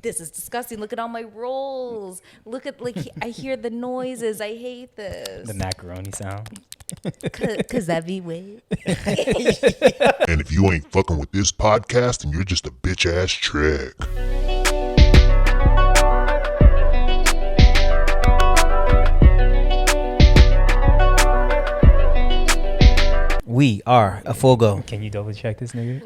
this is disgusting. Look at all my rolls. Look at I hear the noises. I hate this. The macaroni sound. Cause that be weird. And if you ain't fucking with this podcast, then you're just a bitch ass trick. We are a full go. Can you double check this nigga?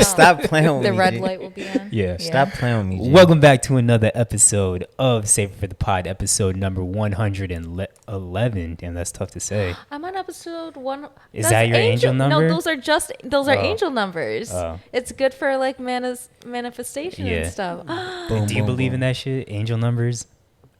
Stop playing with me. The red G. light will be on. Yeah. Stop playing with me. G. Welcome back to another episode of Save It for the Pod, episode number 111. Damn, that's tough to say. I'm on episode 1. Is that your angel number? No, those are angel numbers. Oh. It's good for like manifestation and stuff. Boom, Do you boom, believe boom. in that shit? Angel numbers?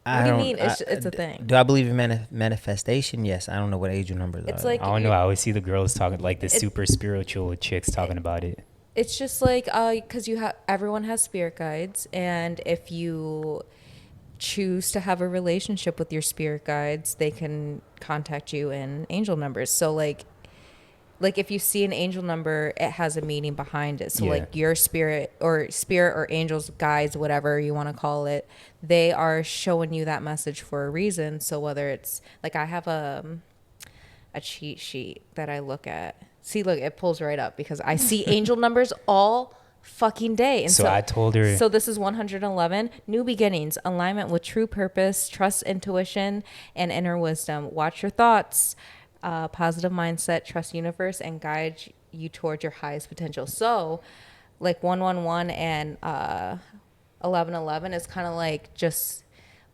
What do you mean? It's a thing. Do I believe in manifestation? Yes. I don't know what angel numbers It's are. like I don't know. I always see the girls talking, like the super spiritual chicks talking about it. It's just like because everyone has spirit guides, and if you choose to have a relationship with your spirit guides, they can contact you in angel numbers. So like if you see an angel number, it has a meaning behind it. So like your spirit or angels, guides, whatever you want to call it, they are showing you that message for a reason. So whether it's like I have a cheat sheet that I look at. See, look, it pulls right up because I see angel numbers all fucking day. And So I told her. So this is 111. New beginnings, alignment with true purpose, trust intuition, and inner wisdom. Watch your thoughts. Positive mindset, trust universe, and guide you towards your highest potential. So like 111 and 1111 is kind of like just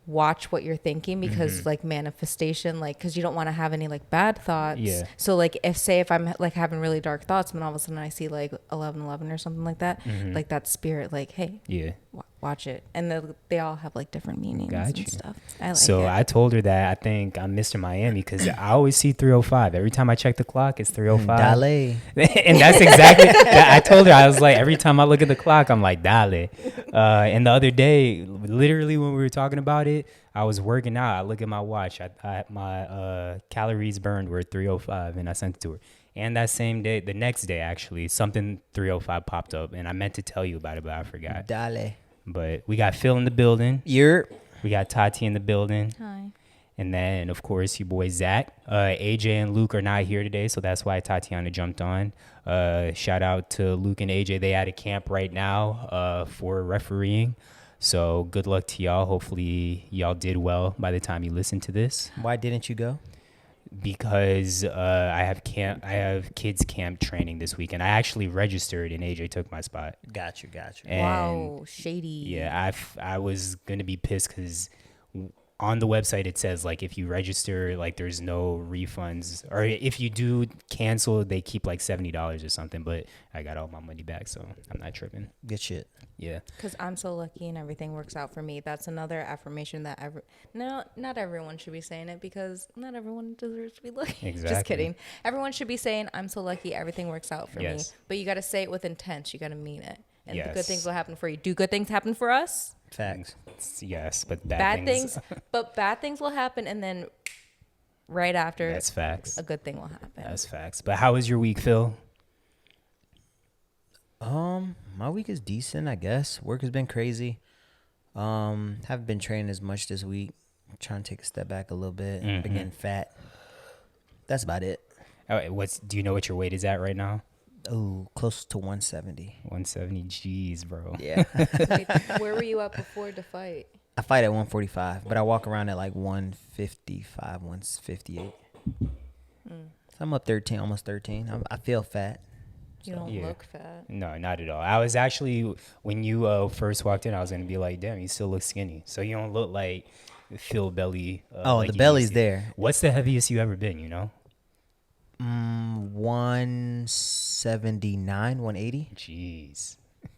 watch what you're thinking because like manifestation, like because you don't want to have any like bad thoughts. Yeah. So like if I'm like having really dark thoughts and all of a sudden I see like 1111 or something like that, like that spirit, like, hey, Yeah. watch it. And they all have like different meanings Got you. and stuff. I like So it. I told her that I think I'm Mr. Miami because I always see 305. Every time I check the clock, it's 305. Dale. And that's exactly I told her. I was like, every time I look at the clock, I'm like, dale. And the other day, literally when we were talking about it, I was working out. I look at my watch. My calories burned were 305, and I sent it to her. And that same day, the next day actually, something 305 popped up, and I meant to tell you about it, but I forgot. Dale. But we got Phil in the building. We got Tati in the building. Hi. And then, of course, your boy Zach. AJ and Luke are not here today, so that's why Tatiana jumped on. Shout out to Luke and AJ. They at a camp right now for refereeing. So good luck to y'all. Hopefully y'all did well by the time you listen to this. Why didn't you go? Because I have kids camp training this week, and I actually registered, and AJ took my spot. Got you. And Wow, shady. Yeah, I was gonna be pissed because on the website it says like if you register, like there's no refunds, or if you do cancel, they keep like $70 or something. But I got all my money back, so I'm not tripping. Good shit. Yeah. Because I'm so lucky and everything works out for me. That's another affirmation that not everyone should be saying it because not everyone deserves to be lucky. Exactly. Just kidding. Everyone should be saying, I'm so lucky, everything works out for me. Yes. But you got to say it with intent. You got to mean it. And the good Yes. things will happen for you. Do good things happen for us? Facts. Yes, but Bad things. But bad things will happen. And then right after, That's facts. a good thing will happen. That's facts. But how was your week, Phil? My week is decent, I guess. Work has been crazy. Haven't been training as much this week. I'm trying to take a step back a little bit. Been getting fat. That's about it. Do you know what your weight is at right now? Oh, close to 170. 170 G's, bro. Yeah. Wait, where were you at before the fight? I fight at 145, but I walk around at like 155, 158. So I'm up 13, almost 13. I feel fat. You don't Yeah. look fat. No, not at all. I was actually, when you first walked in, I was going to be like, damn, you still look skinny. So you don't look like Phil belly. Oh, like the you belly's used to. there. What's the heaviest you ever been, you know? 179, 180. Jeez.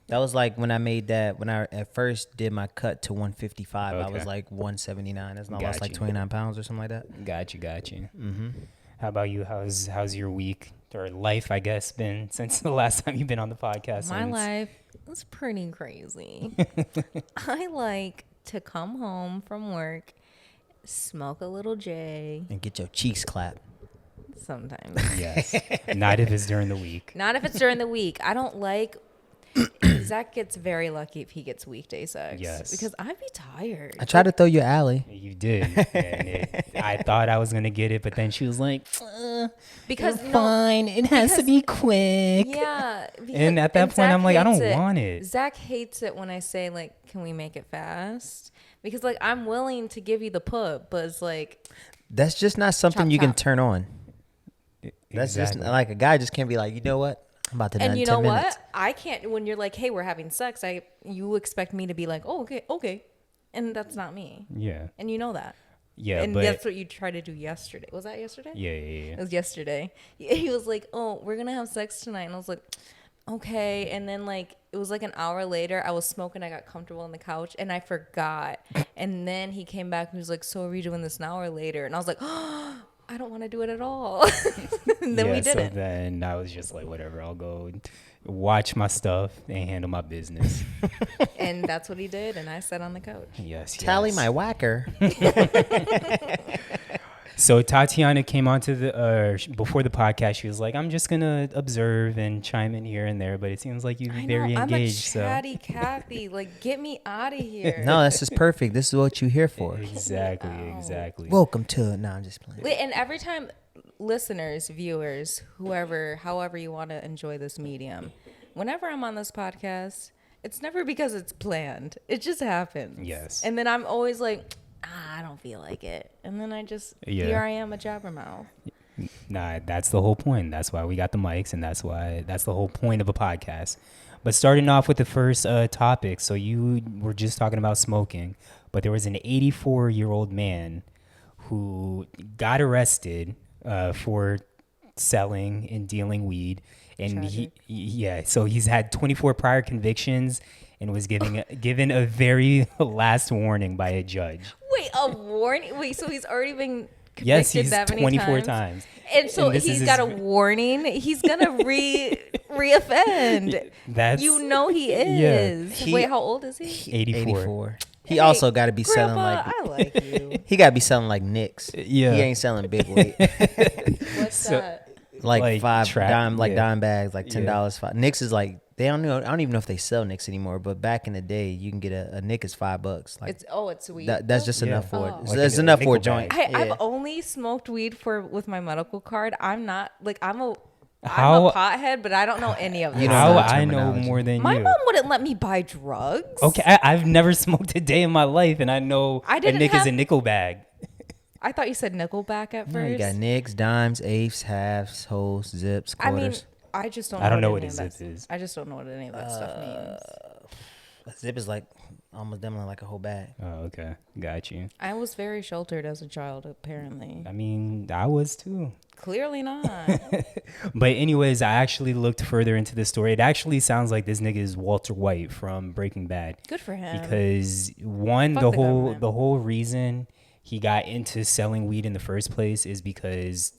That was like when I made that, when I at first did my cut to 155, I Okay. was like 179. That's not Got lost like you. 29 pounds or something like that. Got you. Mm-hmm. How about you? How's your week or life, I guess, been since the last time you've been on the podcast? My life is pretty crazy. I like to come home from work, smoke a little J And get your cheeks clapped. sometimes. Yes. Not if it's during the week. Not if it's during the week. I don't like Zach gets very lucky if he gets weekday sex. Yes. Because I'd be tired. I tried to throw you an alley. You did. And I thought I was going to get it, but then she was like, Because you're fine. It has to be quick. Yeah. And at that point, Zach I'm like, I hates don't want it. Zach hates it when I say, like, can we make it fast? Because, like, I'm willing to give you the put, but it's like. That's just not something Chop, you can chop. turn on. That's just like a guy just can't be like, you know what? I'm about to done And you 10 know minutes. what? I can't, when you're like, hey, we're having sex, you expect me to be like, oh, okay. And that's not me. Yeah. And you know that. Yeah, And but that's what you tried to do yesterday. Was that yesterday? yeah. It was yesterday. He was like, oh, we're going to have sex tonight. And I was like, okay. And then, like, it was like an hour later. I was smoking. I got comfortable on the couch and I forgot. And then he came back and he was like, so are we doing this an hour later? And I was like, oh, I don't want to do it at all. And then we didn't. So then I was just like, whatever, I'll go and watch my stuff and handle my business. And that's what he did. And I sat on the couch. Yes. Tally my whacker. So Tatiana came onto the before the podcast. She was like, "I'm just gonna observe and chime in here and there," but it seems like you're very engaged. I'm a chatty Kathy. Like, get me out of here. No, this is perfect. This is what you're here for. Exactly. Welcome to. No, I'm just playing. Wait, and every time, listeners, viewers, however you want to enjoy this medium, whenever I'm on this podcast, it's never because it's planned. It just happens. Yes. And then I'm always like, I don't feel like it. And then here I am, a jabbermouth. Nah, that's the whole point. That's why we got the mics, and that's the whole point of a podcast. But starting off with the first topic, so you were just talking about smoking, but there was an 84-year-old man who got arrested for selling and dealing weed, and so he's had 24 prior convictions and was given a very last warning by a judge. Wait, a warning? Wait, so he's already been convicted Yes, he's that many 24 times. And so And this he's is got a his- warning. He's gonna reoffend. That's You know he is. He- Wait, how old is he? 84. He also got to be selling Grandpa, like. I like you. He got to be selling like Knicks. Yeah. He ain't selling big weight. What's that? Like five trap, dime bags, like $10. Yeah. Five. Knicks is like they don't know. I don't even know if they sell Knicks anymore. But back in the day, you can get a Nick is $5. Like It's sweet. that's just Yeah. enough for it. Oh. It's, Like it's a enough for a nickel joint. bag. I've Yeah. only smoked weed with my medical card. I'm not like I'm a How- pothead, but I don't know any of this. You don't How know I know terminology. more than My you. mom wouldn't let me buy drugs. Okay, I've never smoked a day in my life, and I know I a didn't Nick is have- a nickel bag. I thought you said Nickelback at No, first. you got Nicks, dimes, eighths, halves, holes, zips, I mean, quarters. I just don't. I don't know any what of a that- zip is. I just don't know what any of that stuff means. A zip is like almost definitely like a whole bag. Oh, okay, got you. I was very sheltered as a child, apparently. I mean, I was too. Clearly not. But anyways, I actually looked further into the story. It actually sounds like this nigga is Walter White from Breaking Bad. Good for him. Because one, Fuck the the whole government. the whole reason he got into selling weed in the first place is because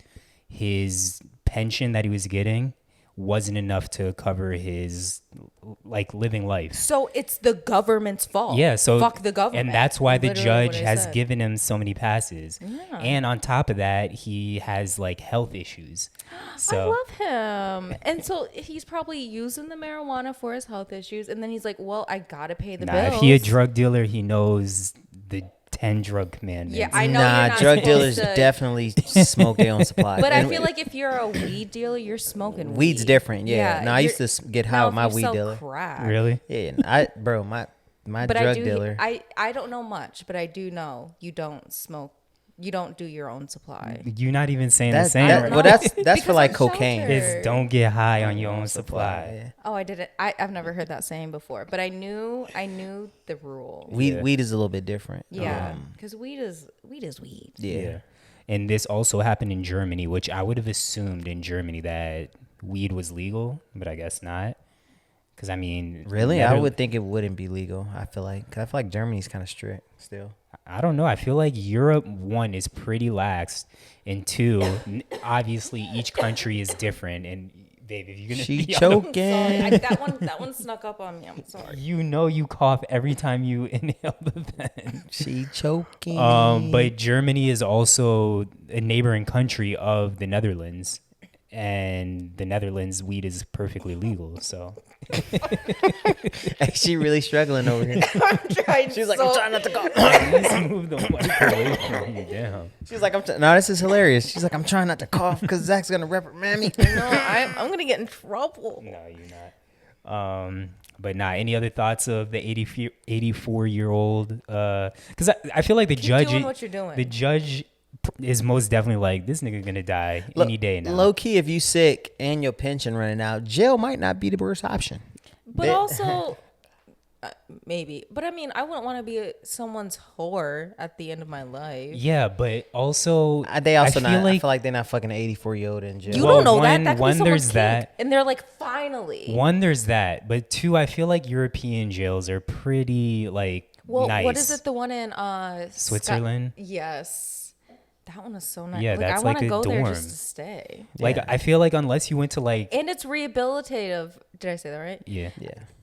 his pension that he was getting wasn't enough to cover his like living life. So it's the government's fault. Yeah, so fuck the government. and that's why the Literally what judge I has said. given him so many passes. Yeah. And on top of that, he has like health issues. So I love him. And so he's probably using the marijuana for his health issues, and then he's like, "Well, I gotta pay the bills." if he a drug dealer, he knows the 10 drug commandments. Yeah, I know. Nah, you're not drug supposed dealers to- definitely smoke their own supply. But I And feel like if you're a weed dealer, you're smoking weed's weed. different. Yeah. No, I used you're- to get high now with my if you weed sell dealer. Crack, Really? Yeah, my But drug I do. dealer. I don't know much, but I do know you don't smoke. You don't do your own supply. You're not even saying the That- same. that- right? well, that's for Because like I'm cocaine. sheltered. It's don't get high on your own supply. Yeah. Oh, I didn't. I've never heard that saying before, but I knew the rule. Weed is a little bit different. Yeah, because weed is weed. Yeah. And this also happened in Germany, which I would have assumed in Germany that weed was legal, but I guess not. Because I mean, Really? I would think it wouldn't be legal. I feel like Germany's kind of strict still. I don't know. I feel like Europe, one, is pretty lax, and two, obviously each country is different. And babe, if you're gonna She be on the- choking. that one snuck up on me. I'm sorry. you know you cough every time you inhale the pen. She choking. But Germany is also a neighboring country of the Netherlands, and the Netherlands, weed is perfectly legal. So Hey, she really struggling over here. I'm trying. She's like, I'm trying not to go. let's move the mic away from you. Damn. She's like, no, this is hilarious. She's like, I'm trying not to cough because Zach's gonna reprimand me. No, I'm gonna get in trouble. No, you're not. But nah, any other thoughts of the 84-year-old? Because I feel like the Keep judge, doing what you're doing. the judge is most definitely like, this nigga gonna die any day now. Low key, if you sick and your pension running out, jail might not be the worst option. But also, maybe. But I mean, I wouldn't want to be someone's whore at the end of my life. Yeah, but also They also I not. feel I like feel like they're not fucking 84-year-old in jail. You Well, don't know one- that. That could one, be someone's there's kid. that. And they're like, finally. one, there's that, but two, I feel like European jails are pretty like Well, nice. what is it? The one in Switzerland? Yes. That one is so nice. Yeah, like, that's I want like to a go there dorm. just to stay. Like Yeah. I feel like unless you went to like And it's rehabilitative. Did I say that right? yeah.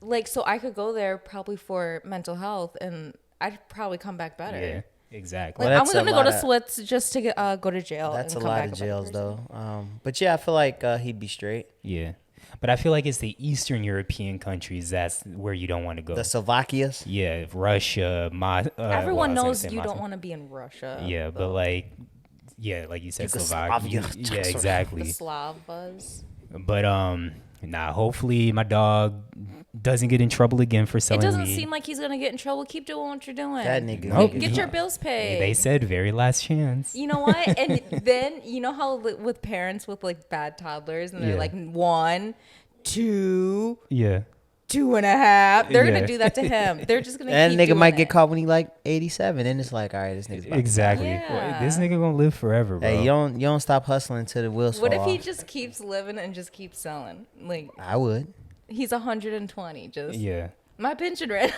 Like, so I could go there probably for mental health and I'd probably come back better. Yeah, exactly. Like, Well, I'm that's going to a go to lot Switz just to go to jail. That's a and come lot back of a better jails, person. though. But yeah, I feel like he'd be straight. Yeah. But I feel like it's the Eastern European countries that's where you don't want to go. The Slovakias. Yeah, Russia, Everyone knows you don't want to be in Russia. Yeah, but like like you said, Yugoslavia. Slovakia. Yeah, The exactly. Slav buzz. But hopefully my dog doesn't get in trouble again for It selling doesn't weed. seem like he's going to get in trouble. Keep doing what you're doing. That nigga. Nope. Get your bills paid. They said very last chance. You know what? And then you know how with parents with like bad toddlers and they're Yeah. like 1, 2, Yeah. 2.5. They're Yeah. gonna do that to him. They're just gonna. That keep nigga doing might it. get caught when he like 87, and it's like, all right, this nigga's about to Exactly. Yeah. This nigga gonna live forever, bro. Hey, you don't stop hustling till the wheels What fall if he off. just keeps living and just keeps selling? Like I would. he's 120. Just Yeah. my pension ran.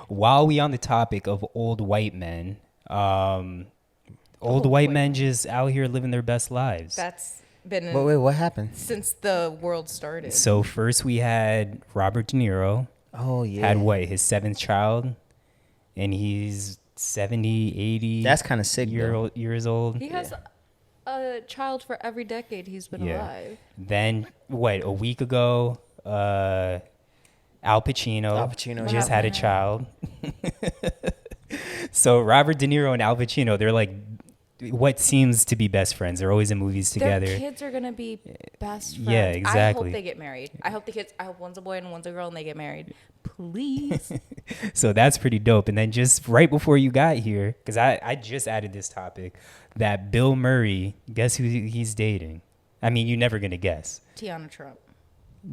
While we on the topic of old white men, old white men just out here living their best lives. That's been Wait, what happened? since the world started. So first we had Robert De Niro. Oh yeah. Had what, his 7th child, and he's 70, 80. That's kind of sick, though. years old. He has a child for every decade he's been alive. Then what? A week ago, Al Pacino. Al Pacino, just yeah. had a child. So Robert De Niro and Al Pacino, they're like what seems to be best friends. They're always in movies together. Their kids are gonna be best friends. Yeah, I exactly. hope they get married. I hope one's a boy and one's a girl and they get married. Please. So that's pretty dope. And then just right before you got here, because I just added this topic, that Bill Murray, guess who he's dating? I mean, you're never gonna guess. Tiana Trump.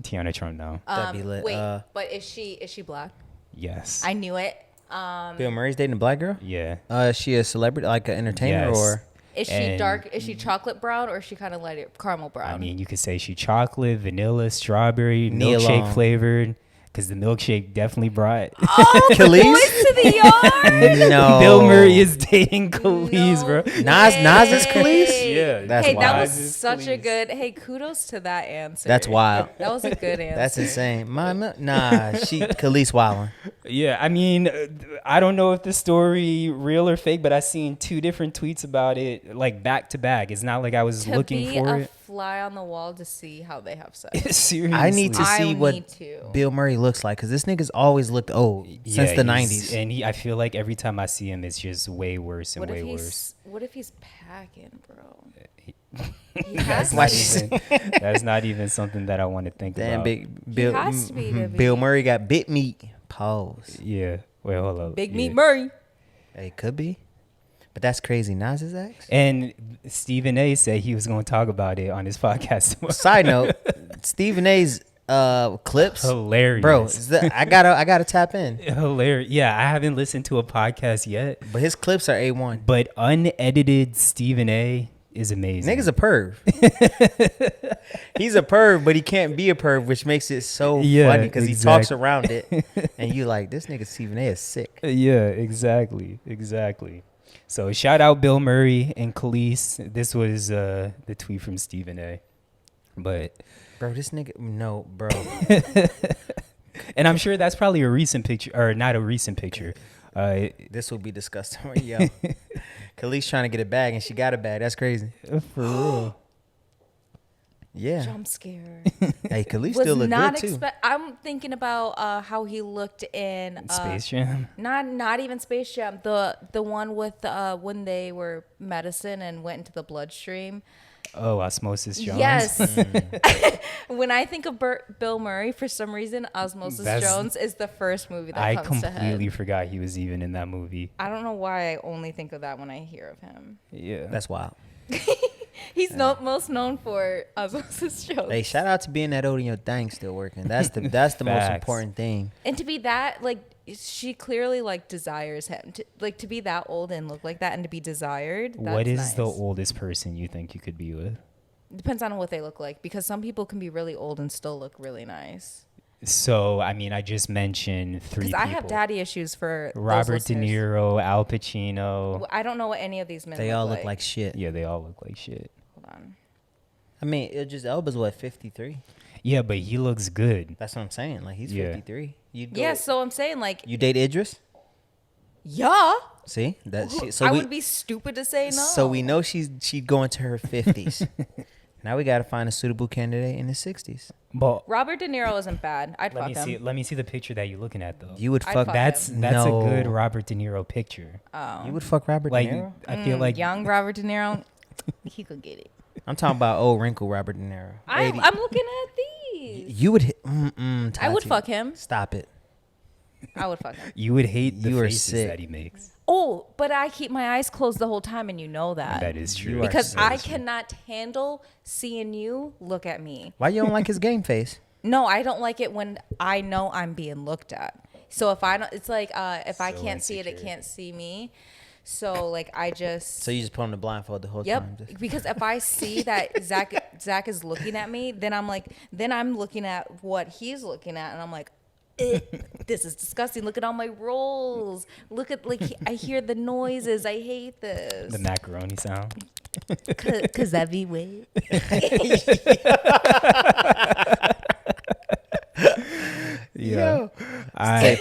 Tiana Trump, no. That'd be lit. Wait, but is she black? Yes. I knew it. Bill Murray's dating a black girl. Yeah. Is she a celebrity, like an entertainer, Yes. or? Is she And- dark? Is she chocolate brown or is she kind of light caramel brown? I mean, you could say she chocolate, vanilla, strawberry, Neil milkshake Long. flavored, because the milkshake definitely brought. oh, Khalees? boys to the yard. No. Bill Murray is dating Khalees, bro. Nas is Khalees? Yeah, That's hey, that wild. was Nas is such a Khalees. good. Hey, kudos to that answer. That's wild. That was a good answer. That's insane. She Khalees wildin'. Yeah, I mean, I don't know if the story real or fake, but I seen 2 different tweets about it, like back to back. It's not like I was to looking be for a it. fly on the wall to see how they have sex. Seriously, I need to I see what need to. Bill Murray looks like, because this nigga's always looked old since the he's- 90s. and I feel like every time I see him, it's just way worse and What way if worse. he's packing, bro? He That's has not to. even. That's not even something that I want to think Damn, about. big Bill. has to be to Bill be. Murray got bit meat. Pause. Yeah. Wait, hold up. Big Yeah. Meat Murray. Hey, could be, but that's crazy. Nas's ex. And Stephen A. said he was going to talk about it on his podcast tomorrow. Side note: Stephen A's clips, Hilarious, bro. I gotta tap in. Hilarious. Yeah, I haven't listened to a podcast yet, But his clips are A1. but unedited Stephen A. is amazing. Nigga's a perv. He's a perv, but he can't be a perv, which makes it so Yeah, funny because he talks exactly. around it, and you like, this nigga Stephen A is sick. Yeah, exactly. So shout out Bill Murray and Khalees. This was the tweet from Stephen A. But Bro, this nigga, no, bro. and I'm sure that's probably a recent picture, or not a recent picture. This will be disgusting. Yo, Khalees trying to get a bag, and she got a bag. That's crazy. For real. Yeah. Jump scare. Hey, Khalif Was still look not good too. I'm thinking about how he looked in Space Jam. not even Space Jam. The one with when they were medicine and went into the bloodstream. Oh, Osmosis Jones. Yes. When I think of Bill Murray, for some reason, Osmosis Jones is the first movie that I comes to completely head. forgot he was even in that movie. I don't know why I only think of that when I hear of him. Yeah. That's wild. He's most known for Osmosis Jones. Hey, shout out to being that old and your thing still working. That's the most Facts. important thing. And to be that, like, she clearly, like, desires him. To be that old and look like that and to be desired, that's What is nice. the oldest person you think you could be with? Depends on what they look like, because some people can be really old and still look really nice. So, I mean, I just mentioned 3 Because people. I have daddy issues for those Robert De listeners. Niro, Al Pacino. I don't know what any of these men They look all like. look like shit. Yeah, they all look like shit. Hold on. I mean, Idris Elba's what, 53? Yeah, but he looks good. That's what I'm saying. Like, he's Yeah. 53. You'd Yeah, so I'm saying, like, You date Idris? yeah. See? So I we, would be stupid to say no. So we know she'd go into her 50s. Now we got to find a suitable candidate in the 60s. But Robert De Niro isn't bad. I'd fuck him. let me see the picture that you're looking at though. You would I'd fuck fuck that's him. that's No. a good Robert De Niro picture. Oh. You would fuck Robert Like De Niro? I feel like young Robert De Niro, he could get it. I'm talking about old wrinkle Robert De Niro. I'm 80. looking at these. You would hit. I would Tati. fuck him. Stop it. I would fuck him. you would hate the You are faces sick. that he makes. Oh, but I keep my eyes closed the whole time, and you know that. That is true. You are Because sick. I cannot handle seeing you look at me. Why you don't like his game face? No, I don't like it when I know I'm being looked at. So if I don't, it's like if I So can't see it, it insecure. can't see me. So like I just. So you just put on the blindfold the whole time. Yep. Just- Because if I see that Zach is looking at me, then I'm looking at what he's looking at, and I'm like, this is disgusting. Look at all my rolls. Look at I hear the noises. I hate this. The macaroni sound. Cause that be weird. Yeah. Save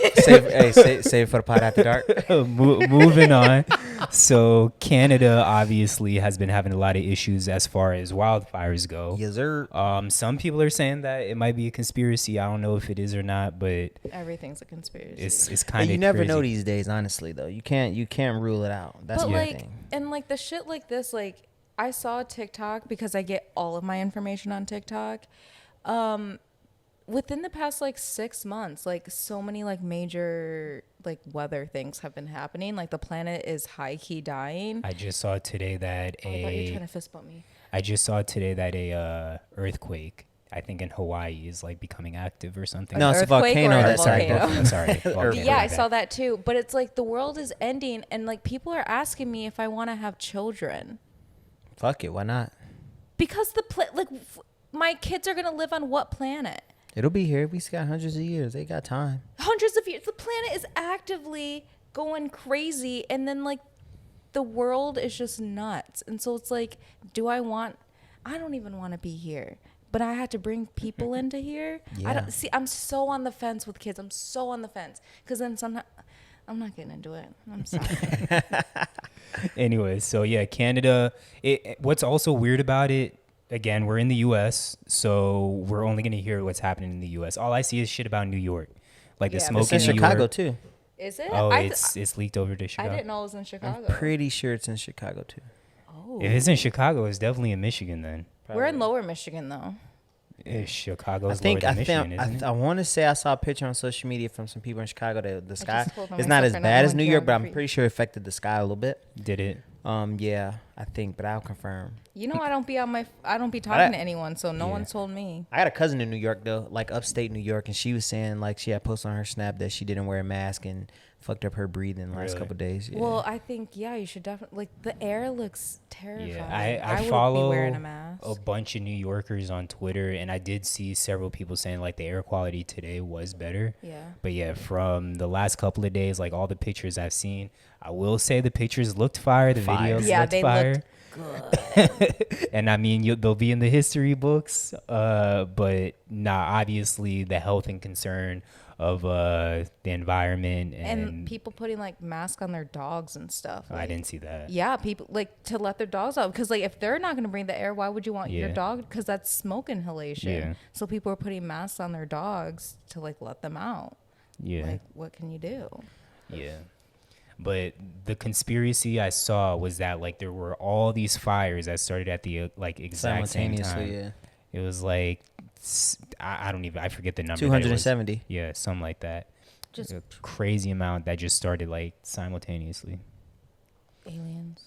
it for the pot after dark. Moving on. So Canada obviously has been having a lot of issues as far as wildfires go. Yes, sir. Some people are saying that it might be a conspiracy. I don't know if it is or not, but Everything's a conspiracy. it's kind of You never know these days, honestly. Though you can't rule it out. That's But the like, thing. and like the shit like this, like I saw TikTok because I get all of my information on TikTok. Within the past like 6 months, like so many like major like weather things have been happening. Like the planet is high key dying. I just saw today that Oh, I thought you were trying to fist bump me. a earthquake, I think in Hawaii, is like becoming active or something. No, it's a Earthquake or volcano. a That's volcano? Sorry. Volcano, Yeah, my I bad. saw that too. But it's like the world is ending, and like people are asking me if I want to have children Fuck it. Why not? because my kids are gonna live on what planet? It'll be here. We got hundreds of years. They got time. Hundreds of years. The planet is actively going crazy, and then like the world is just nuts. And so it's like, I don't even want to be here, but I had to bring people into here. I Yeah. don't see. I'm so on the fence with kids. I'm so on the fence because then sometimes I'm not getting into it. I'm sorry. Anyway, so yeah, Canada. What's also weird about it, again, we're in the U.S., so we're only going to hear what's happening in the U.S. All I see is shit about New York. Like the Yeah, smoke It's in in New Chicago York. too. Is it? Oh, I it's leaked over to I Chicago. didn't know it was in Chicago. I'm pretty sure it's in Chicago too. Oh. If it's in Chicago, it's definitely in Michigan then. We're in Lower Michigan though. Chicago's I think lower I than Michigan, isn't think it? I want to say I saw a picture on social media from some people in Chicago that the sky just told it's not myself as for not bad as knowing New York, but I'm geography. pretty sure it affected the sky a little bit. Did it? Yeah, I think, but I'll confirm. You know, I don't be talking to anyone, so no Yeah. one's told me. I got a cousin in New York though, like upstate New York, and she was saying like she had posted on her snap that she didn't wear a mask and fucked up her breathing the last Really? couple of days. Yeah. Well, I think you should definitely like the air looks terrifying. Yeah, I wouldn't follow be wearing a mask. a bunch of New Yorkers on Twitter, and I did see several people saying like the air quality today was better. Yeah. But yeah, from the last couple of days, like all the pictures I've seen, I will say the pictures looked fire. The Fire. videos Yeah, looked they fire. looked good. And I mean, they'll be in the history books. But nah, obviously the health and concern of the environment And people putting like masks on their dogs and stuff. I Like, didn't see that. yeah, people like to let their dogs out because like if they're not going to bring the air, why would you want your Yeah. dog? Because that's smoke inhalation. Yeah. So people are putting masks on their dogs to like let them out. Yeah. Like, what can you do? Yeah. But the conspiracy I saw was that like there were all these fires that started at the like exact same time. Simultaneously, yeah. It was like I don't even I forget the number. 270. Yeah, something like that. Just A crazy amount that just started like simultaneously. aliens.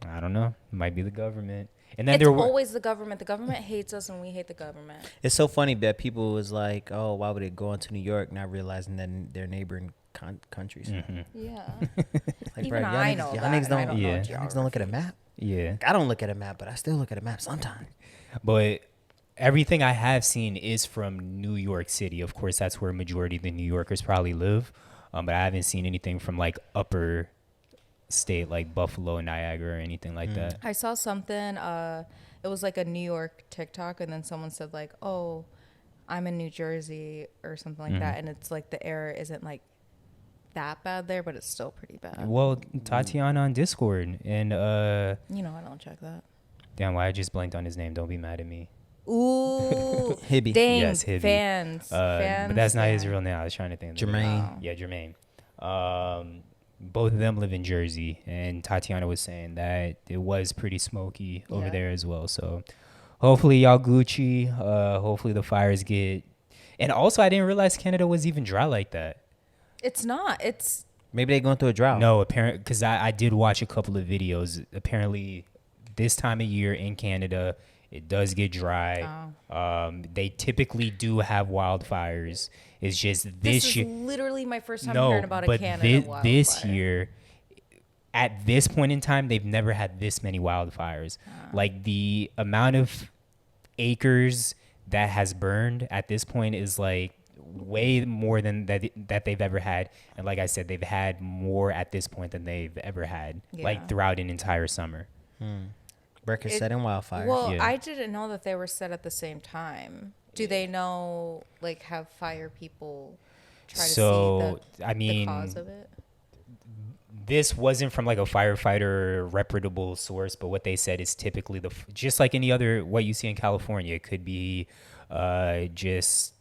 I don't know. It might be the government. And then It's there were always the government. The government hates us and we hate the government. It's so funny that people was like, oh, why would it go into New York, not realizing that they're neighboring countries. Mhm. Yeah. Like, Even bro, I know y'all that, niggas and I don't, don't know y'all niggas don't look at a map. Yeah. Like, I don't look at a map, but I still look at a map sometimes. But everything I have seen is from New York City. Of course, that's where a majority of the New Yorkers probably live. But I haven't seen anything from like upper state like Buffalo, Niagara, or anything like that. I saw something. It was like a New York TikTok, and then someone said like, "Oh, I'm in New Jersey" or something like that, and it's like the air isn't like that bad there, but it's still pretty bad. Well, Tatiana on Discord and You know, I don't check that. damn, why I just blanked on his name. Don't be mad at me. Ooh, Hibby. dang, Yes, Hibby. fans. But that's not his yeah. real name. I was trying to think. of the Jermaine. name. Yeah, Jermaine. Both of them live in Jersey, and Tatiana was saying that it was pretty smoky over Yeah. there as well. So hopefully y'all Gucci. Hopefully the fires get. And also, I didn't realize Canada was even dry like that. It's not. It's Maybe they going through a drought. No, apparently, because I did watch a couple of videos. Apparently, this time of year in Canada, it does get dry. They typically do have wildfires. It's just this this is year. literally my first time No, hearing about a but Canada this wildfire. year, at this point in time, they've never had this many wildfires. Like the amount of acres that has burned at this point is like way more than that they've ever had. And like I said, they've had more at this point than they've ever had, Yeah. like throughout an entire summer. Record setting wildfires. Well, Yeah. I didn't know that they were set at the same time. Do they know, like, have fire people try to So, see I mean, the cause of it? this wasn't from like a firefighter reputable source, but what they said is typically just like any other what you see in California. It could be just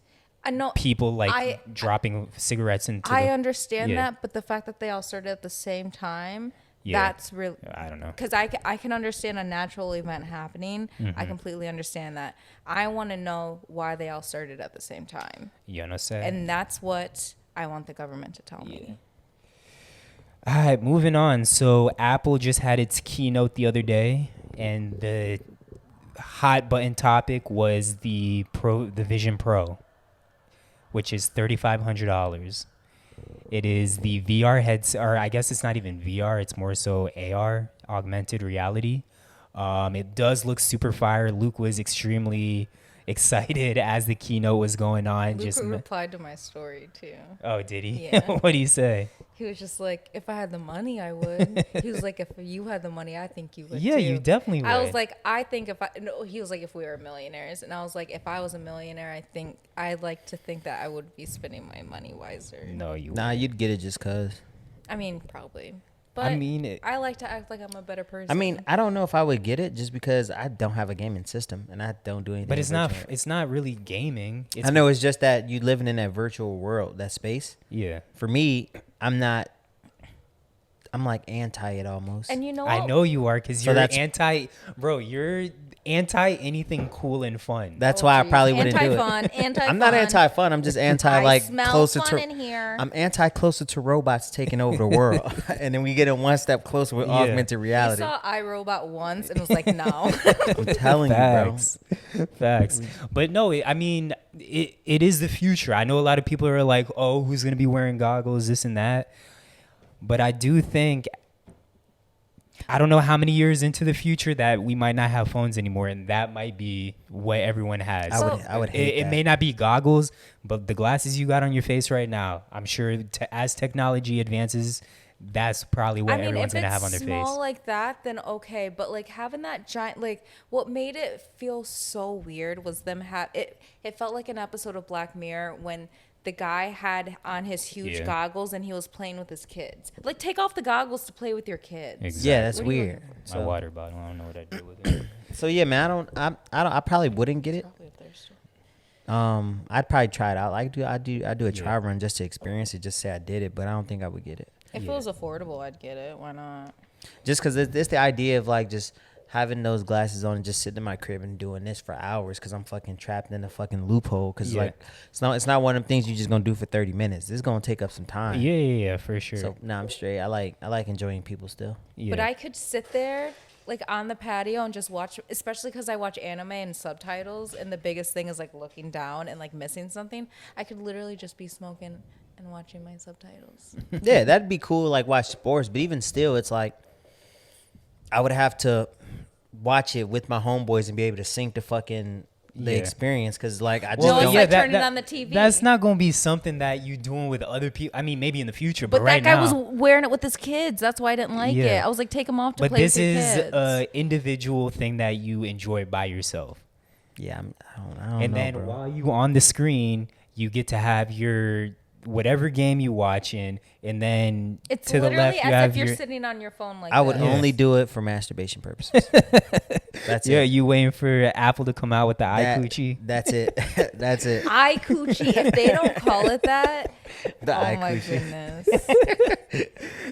I know people like I- dropping cigarettes into. I understand yeah. that, but the fact that they all started at the same time, Yeah. that's really. I don't know. Because I can understand a natural event happening. I completely understand that. I want to know why they all started at the same time. You understand? And that's what I want the government to tell me. All right, moving on. So Apple just had its keynote the other day, and the hot button topic was the Vision Pro, which is $3,500. It is the VR headset, or I guess it's not even VR. It's more so AR, augmented reality. It does look super fire. Luke was extremely excited as the keynote was going on. Luke replied to my story too. Oh, did he? Yeah. What did he say? He was just like, if I had the money, I would. He was like, if you had the money, I think you would. Yeah, too. you definitely would. I was like, I think if I. No, he was like, if we were millionaires, and I was like, if I was a millionaire, I'd like to think that I would be spending my money wiser. No, you. Nah, you'd get it just cause. I mean, probably. But I mean, I like to act like I'm a better person. I mean, I don't know if I would get it just because I don't have a gaming system and I don't do anything. but it's not. virtual. It's not really gaming. It's, I know it's just that you living in that virtual world, that space. Yeah. For me, I'm not. I'm like anti it almost. and you know, I what? know you are because So you're that's- anti, bro. You're anti anything cool and fun. That's why I geez. probably wouldn't do it. Anti-fun, anti-fun. I'm not anti-fun. I'm just anti like smell closer fun to. in here. I'm anti closer to robots taking over the world, and then we get it one step closer with Yeah. augmented I reality. saw iRobot once and was like, no. I'm telling you, bro. Facts. Facts. But no, I mean, it is the future. I know a lot of people are like, oh, who's going to be wearing goggles, this and that. But I do think, I don't know how many years into the future that we might not have phones anymore. And that might be what everyone has. I would hate It that. may not be goggles, but the glasses you got on your face right now, I'm sure as technology advances, that's probably what everyone's going to have on their if it's small face. like that, then okay. But like having that giant, like what made it feel so weird was them it felt like an episode of Black Mirror when the guy had on his huge Yeah. goggles and he was playing with his kids. Like, take off the goggles to play with your kids. Exactly. Yeah, that's What do you- weird. My water bottle. I don't know what I do with it. So yeah, man, I probably wouldn't get it. Probably up there still. I'd probably try it out. I do a Yeah. trial run just to experience it, just say I did it, but I don't think I would get it. If Yeah. it was affordable, I'd get it. Why not? Just because it's the idea of like just having those glasses on and just sitting in my crib and doing this for hours because I'm fucking trapped in a fucking loophole. Because Yeah. like it's not one of them things you just gonna do for 30 minutes. This is gonna take up some time. Yeah, for sure. So nah, I'm straight. I like enjoying people still. yeah. But I could sit there like on the patio and just watch, especially because I watch anime and subtitles, and the biggest thing is like looking down and like missing something. I could literally just be smoking and watching my subtitles. Yeah, that'd be cool. Like watch sports, but even still, it's like I would have to watch it with my homeboys and be able to sync the fucking the Yeah. experience because like I just No, it's don't. like turning on the TV. That's not going to be something that you doing with other people. I mean, maybe in the future, but, But right that guy now. was wearing it with his kids. That's why I didn't like Yeah. it. I was like, take him off to But play this with your is kids. an individual thing that you enjoy by yourself. Yeah, I don't And know, then bro. while you on the screen, you get to have your whatever game you watching, and then It's to the literally left you as have if you're your sitting on your phone like I would this. only do it for masturbation purposes. That's yeah. it. You waiting for Apple to come out with the That- iCoochie? That's it. That's it. Eye coochie. If they don't call it that, The oh my iCoochie. goodness.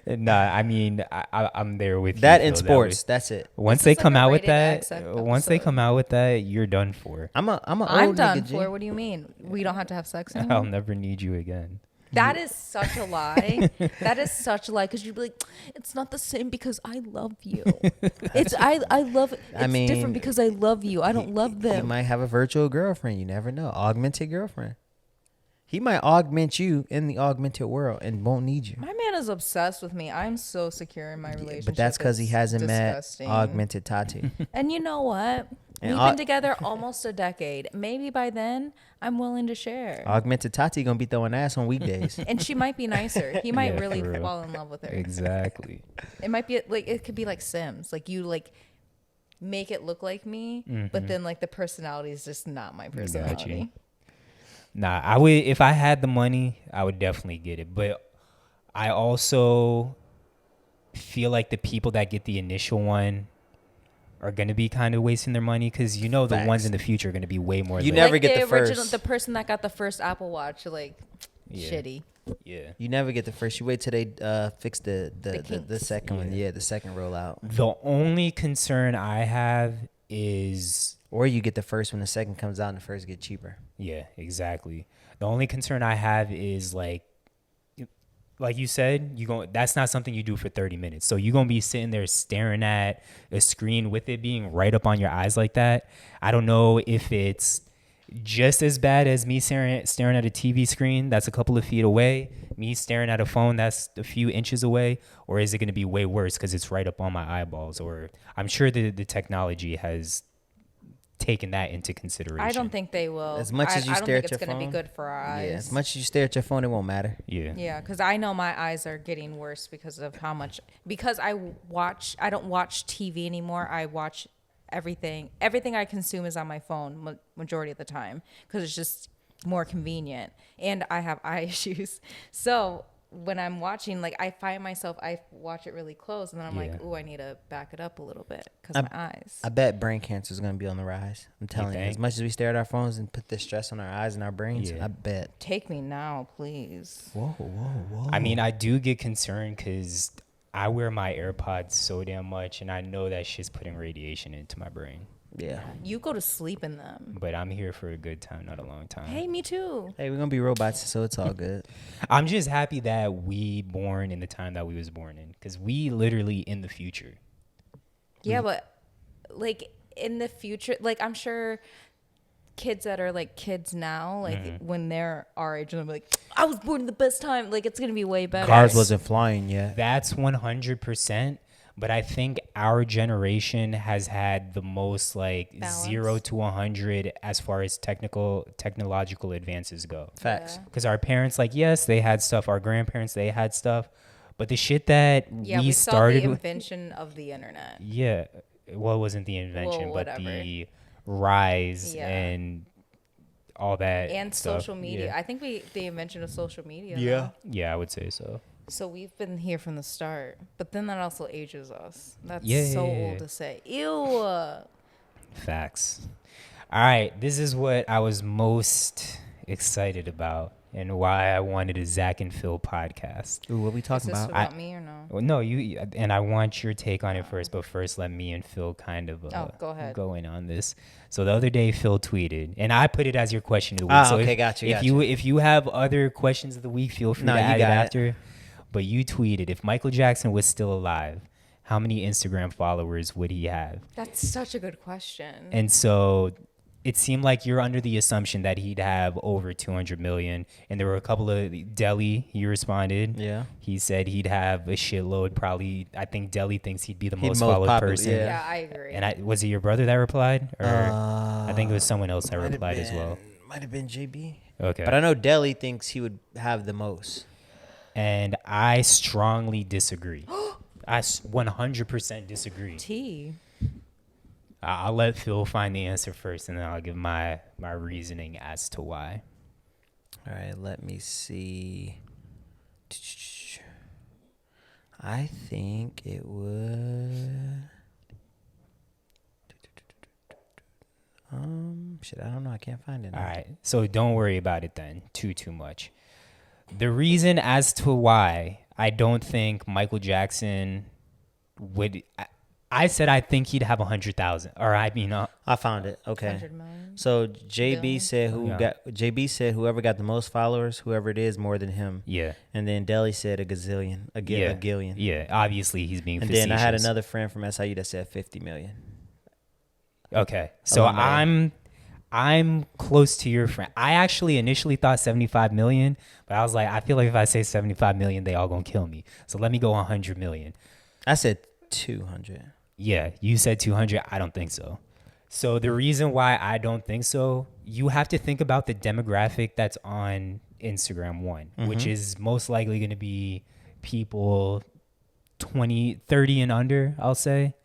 Nah, I mean I'm there with That you. in Phil, way. sports. That's it. Once This they is like come a out with rated that, X once they episode. come out with that, you're done for. I'm a I'm old done nigga, G. for. What do you mean? We don't have to have sex I'll anymore? never need you again. That is such a lie. That is such a lie because you'd be like, it's not the same because I love you. It's I love it. It's I mean, different because I love you. I don't love You them. might have a virtual girlfriend. You never know. Augmented girlfriend. He might augment you in the augmented world and won't need you. My man is obsessed with me. I'm so secure in my relationship. But that's because he It's hasn't disgusting. met augmented Tati. And you know what? And We've au- been together almost a decade. Maybe by then I'm willing to share. Augmented Tati gonna be throwing ass on weekdays. And she might be nicer. He might Yeah, really for real. fall in love with her. Exactly. It might be like it could be like Sims. Like you like make it look like me, but then like the personality is just not my personality. Nah, I would if I had the money, I would definitely get it. But I also feel like the people that get the initial one are gonna be kind of wasting their money because the ones Facts. in the future are gonna be way more. You lit. never Like get the original, first. the person that got the first Apple Watch, like Yeah. shitty. Yeah. You never get the first. You wait till they fix the kinks. second one. Yeah. Yeah, the second rollout. The only concern I have is Or you get the first when the second comes out and the first get cheaper. yeah, exactly. The only concern I have is like you said, that's not something you do for 30 minutes. So you're going to be sitting there staring at a screen with it being right up on your eyes like that. I don't know if it's just as bad as me staring at a TV screen that's a couple of feet away, me staring at a phone that's a few inches away, or is it going to be way worse because it's right up on my eyeballs? Or I'm sure the technology has taken that into consideration. I don't think they will. As much as you I don't stare think at it's your going to be phone, good for our eyes. Yeah, as much as you stare at your phone, it won't matter. Yeah. Yeah, because I know my eyes are getting worse because of how much. Because I don't watch TV anymore. I watch everything. Everything I consume is on my phone majority of the time because it's just more convenient. And I have eye issues, so when I'm watching, like I find myself, I watch it really close, and then I'm like, Yeah. oh, I need to back it up a little bit because my eyes. I bet brain cancer is going to be on the rise. I'm telling you, think? as much as we stare at our phones and put this stress on our eyes and our brains, Yeah. I bet. Take me now, please. Whoa. I mean, I do get concerned because I wear my AirPods so damn much, and I know that shit's putting radiation into my brain. Yeah. You go to sleep in them. But I'm here for a good time, not a long time. Hey, me too. Hey, we're going to be robots, so it's all good. I'm just happy that we born in the time that we was born in, because we literally in the future. Yeah, but like in the future, like I'm sure kids that are like kids now, like when they're our age, and they'll be like, I was born in the best time. Like it's gonna be way better. Cars wasn't flying yet. That's 100%. But I think our generation has had the most like Balance. 0 to 100 as far as technological advances go. Facts. Yeah. Because our parents, like, yes, they had stuff. Our grandparents, they had stuff. But the shit that Yeah, we we saw started the with, invention of the internet. yeah, well, it wasn't the invention, but whatever. the rise Yeah. and all that And stuff. social media. Yeah. I think the invention of social media. Yeah. though. Yeah, I would say so. So we've been here from the start, but then that also ages us. That's Yeah, so yeah, yeah. old to say. Ew. Facts. All right, this is what I was most excited about and why I wanted a Zach and Phil podcast. Ooh, what we Is talking this about? about me or no? Well, no, you and I want your take on it first, but first let me and Phil kind of Go ahead. go in on this. So the other day Phil tweeted, and I put it as your question of the week. Ah, so okay, if, gotcha, if you have other questions of the week, feel free No, to you add it got it. after. But you tweeted, if Michael Jackson was still alive, how many Instagram followers would he have? That's such a good question. And so it seemed like you're under the assumption that he'd have over 200 million. And there were a couple of Deli, he responded. Yeah. He said he'd have a shitload. Probably, I think Deli thinks he'd be the He'd most most followed popular, person. yeah. Yeah, I agree. And was it your brother that replied? Or I think it was someone else that Might have replied as well. Might have been JB. Okay. But I know Deli thinks he would have the most. And I strongly disagree. I 100% disagree. T. I'll let Phil find the answer first, and then I'll give my reasoning as to why. All right, let me see. I think it would. Shit, I don't know. I can't find it now. All right, so don't worry about it then too much. The reason as to why I don't think Michael Jackson would, I said I think he'd have 100,000, or I mean, I found it. Okay. 100 million. So JB Billion? said Yeah. JB said whoever got the most followers, whoever it is, more than him. yeah, And then Deli said a gazillion, a gillion. yeah. Obviously, he's being And facetious. then I had another friend from SIU that said 50 million. Okay, so Alumni. I'm close to your friend. I actually initially thought 75 million, but I was like, I feel like if I say 75 million, they all gonna kill me. So let me go 100 million. I said 200. Yeah, you said 200. I don't think so. So the reason why I don't think so, you have to think about the demographic that's on Instagram which is most likely going to be people 20, 30 and under, I'll say.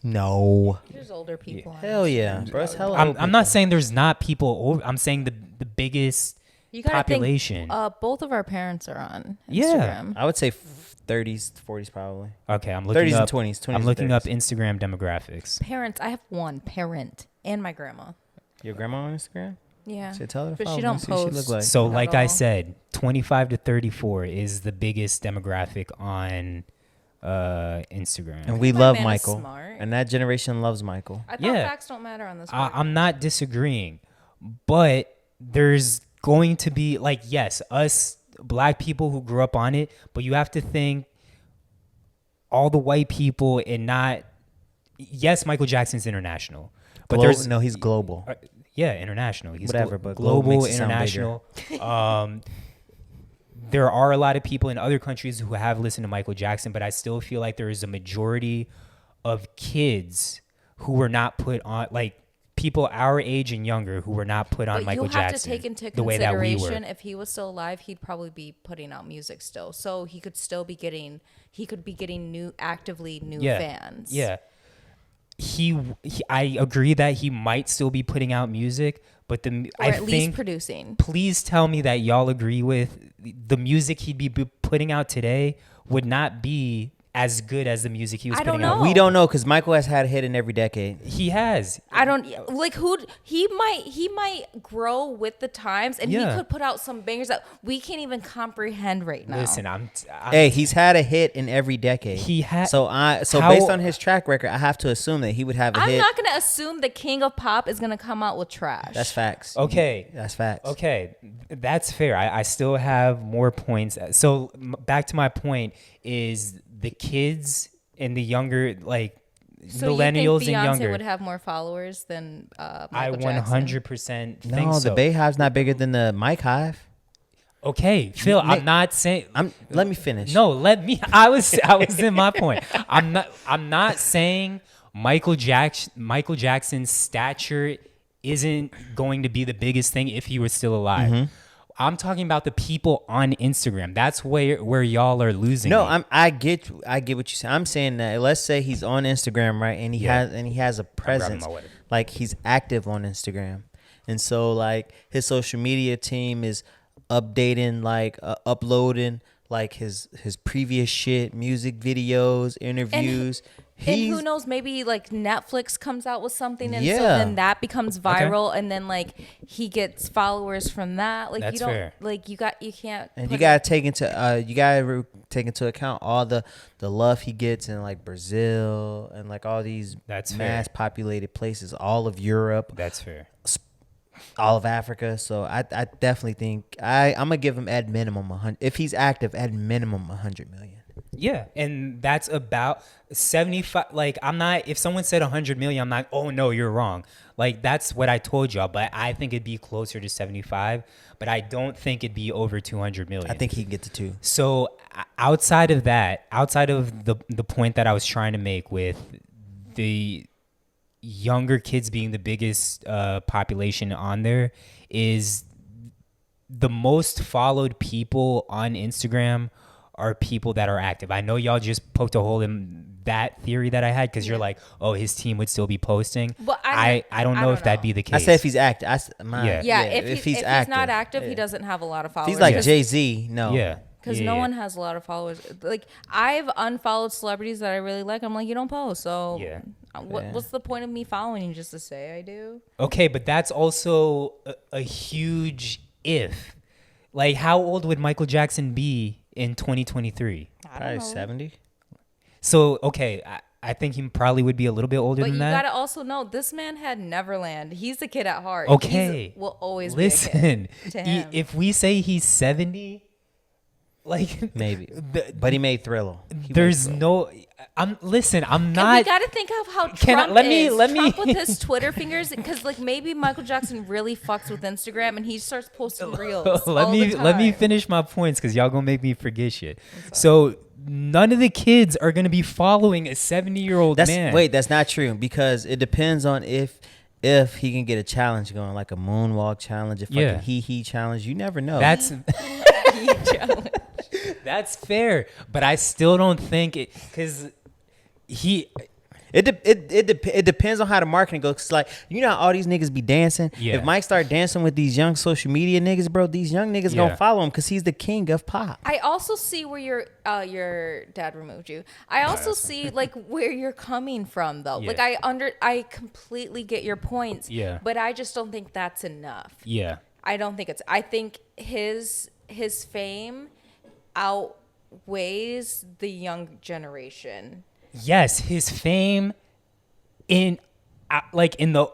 No. There's older people. on Hell Instagram. yeah, bro. It's hella I'm not saying there's not people over. I'm saying the biggest You gotta population. Think, both of our parents are on Yeah. Instagram. I would say 30s, 40s probably. Okay, I'm looking 30s up. and 20s. 20s I'm looking and up 30s. Instagram demographics. Parents. I have one parent and my grandma. Your grandma on Instagram? Yeah. Say tell her to But follow she me, don't see what she post. look like. So Not like at I all. said, 25 to 34 is the biggest demographic on Instagram. And we My love man is Michael. smart. And that generation loves Michael. I thought Yeah. facts don't matter on this. I'm not disagreeing, but there's going to be like, yes, us black people who grew up on it, but you have to think all the white people and not, yes, Michael Jackson's international, but there's no, he's global. yeah, international. He's Whatever, but global global, makes it sound international. There are a lot of people in other countries who have listened to Michael Jackson, but I still feel like there is a majority of kids who were not put on, like people our age and younger who were not put on But Michael you have Jackson to take into the way that we consideration were. if he was still alive, he'd probably be putting out music still. So he could still be getting actively new Yeah, fans. yeah. I agree that he might still be putting out music, but Or at least producing. please tell me that y'all agree with the music he'd be putting out today would not be as good as the music he was I don't putting out. know. We don't know because Michael has had a hit in every decade. He has. I don't like who he might grow with the times and Yeah. he could put out some bangers that we can't even comprehend right now. Listen, Hey, he's had a hit in every decade. He had- So How- based on his track record, I have to assume that he would have a I'm hit. not gonna assume the king of pop is gonna come out with trash. That's facts. Okay. That's facts. Okay, that's fair. I still have more points. So back to my point is the kids and the younger, like so millennials you think and Beyonce younger. would have more followers than I Michael Jackson? 100% think No, so. the Bay Hive's not bigger than the Mike Hive. Okay, Phil, Nick, I'm not saying. Let me finish. No, let me. I was in my point. I'm not saying Michael Jackson's stature isn't going to be the biggest thing if he was still alive. Mm-hmm. I'm talking about the people on Instagram. That's where y'all are losing. No, me. I get what you say. I'm saying that let's say he's on Instagram, right, and he Yeah. has a grabbing presence. my water. like he's active on Instagram, and so like his social media team is updating, like uploading like his previous shit, music videos, interviews. And who knows, maybe like Netflix comes out with something, and so Yeah. then that becomes viral, and then like he gets followers from that. Like That's you don't fair. like you can't. And put you it- gotta take into account all the love he gets in like Brazil and like all these That's mass fair. populated places, all of Europe, That's fair. all of Africa. So I definitely think I'm gonna give him at minimum 100. If he's active, at minimum 100 million. Yeah, and that's about 75. Like, I'm not, if someone said 100 million, I'm not, oh no, you're wrong. Like, that's what I told y'all, but I think it'd be closer to 75, but I don't think it'd be over 200 million. I think he can get to 2. So outside of that, outside of the point that I was trying to make with the younger kids being the biggest population on there, is the most followed people on Instagram are people that are active. I know y'all just poked a hole in that theory that I had, because you're like, oh, his team would still be posting. But I don't know if that'd be the case. I said if he's active. Yeah. if he's not active, he doesn't have a lot of If followers. he's like Jay-Z, no. Yeah. Because no one has a lot of followers. Like, I've unfollowed celebrities that I really like. I'm like, you don't post. So Yeah. what's the point of me following you just to say I do? Okay, but that's also a huge if. Like, how old would Michael Jackson be in 2023? Probably 70. So, okay, I think he probably would be a little bit older But than you that. gotta also know, this man had Neverland. He's a kid at heart. Okay. Will always Listen, be a kid to him. if we say he's 70, like Maybe. But he made Thriller. there's no. I'm And we not. got to think of how Can I- Trump let me- is. let me- Trump with his Twitter fingers, because like maybe Michael Jackson really fucks with Instagram and he starts posting reels. let me finish my points, because y'all gonna make me forget shit. So none of the kids are gonna be following a 70-year-old man. Wait, that's not true, because it depends on if he can get a challenge going, like a moonwalk challenge, a fucking he challenge. You never know. That's that's fair, but I still don't think it, because It depends on how the marketing goes. 'Cause like, you know how all these niggas be dancing? Yeah. If Mike start dancing with these young social media niggas, bro, these young niggas Yeah. gonna follow him because he's the king of pop. I also see where your dad removed you. I also see like where you're coming from though. Yeah. Like I completely get your points. Yeah. But I just don't think that's enough. yeah. I don't think it's. I think his fame outweighs the young generation. Yes, his fame in the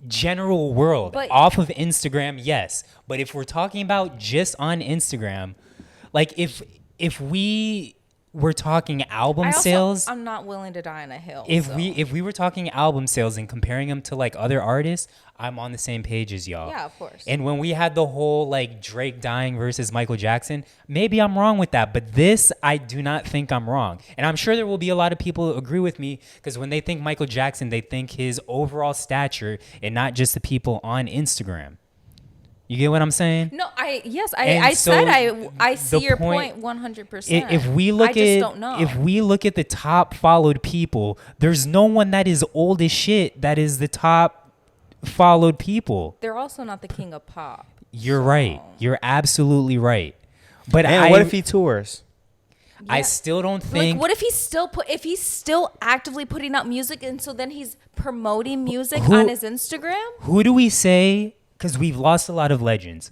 general world, But- off of Instagram, yes. But if we're talking about just on Instagram, like if we were talking album sales, I'm not willing to die on a hill. if so. we were talking album sales and comparing them to like other artists, I'm on the same page as y'all. Yeah, of course. And when we had the whole like Drake dying versus Michael Jackson, maybe I'm wrong with that, but this I do not think I'm wrong. And I'm sure there will be a lot of people who agree with me, because when they think Michael Jackson, they think his overall stature and not just the people on Instagram. You get what I'm saying? No, And I so said I see the your point- point 100%. If we look I just don't know. if we look at the top followed people, there's no one that is old as shit that is the top followed people. They're also not the king of pop. You're right. You're absolutely right. But And what if he tours? I Yeah. still don't think. Like, what if he's still actively putting out music, and so then he's promoting music Who- on his Instagram? Who do we say? Because we've lost a lot of legends.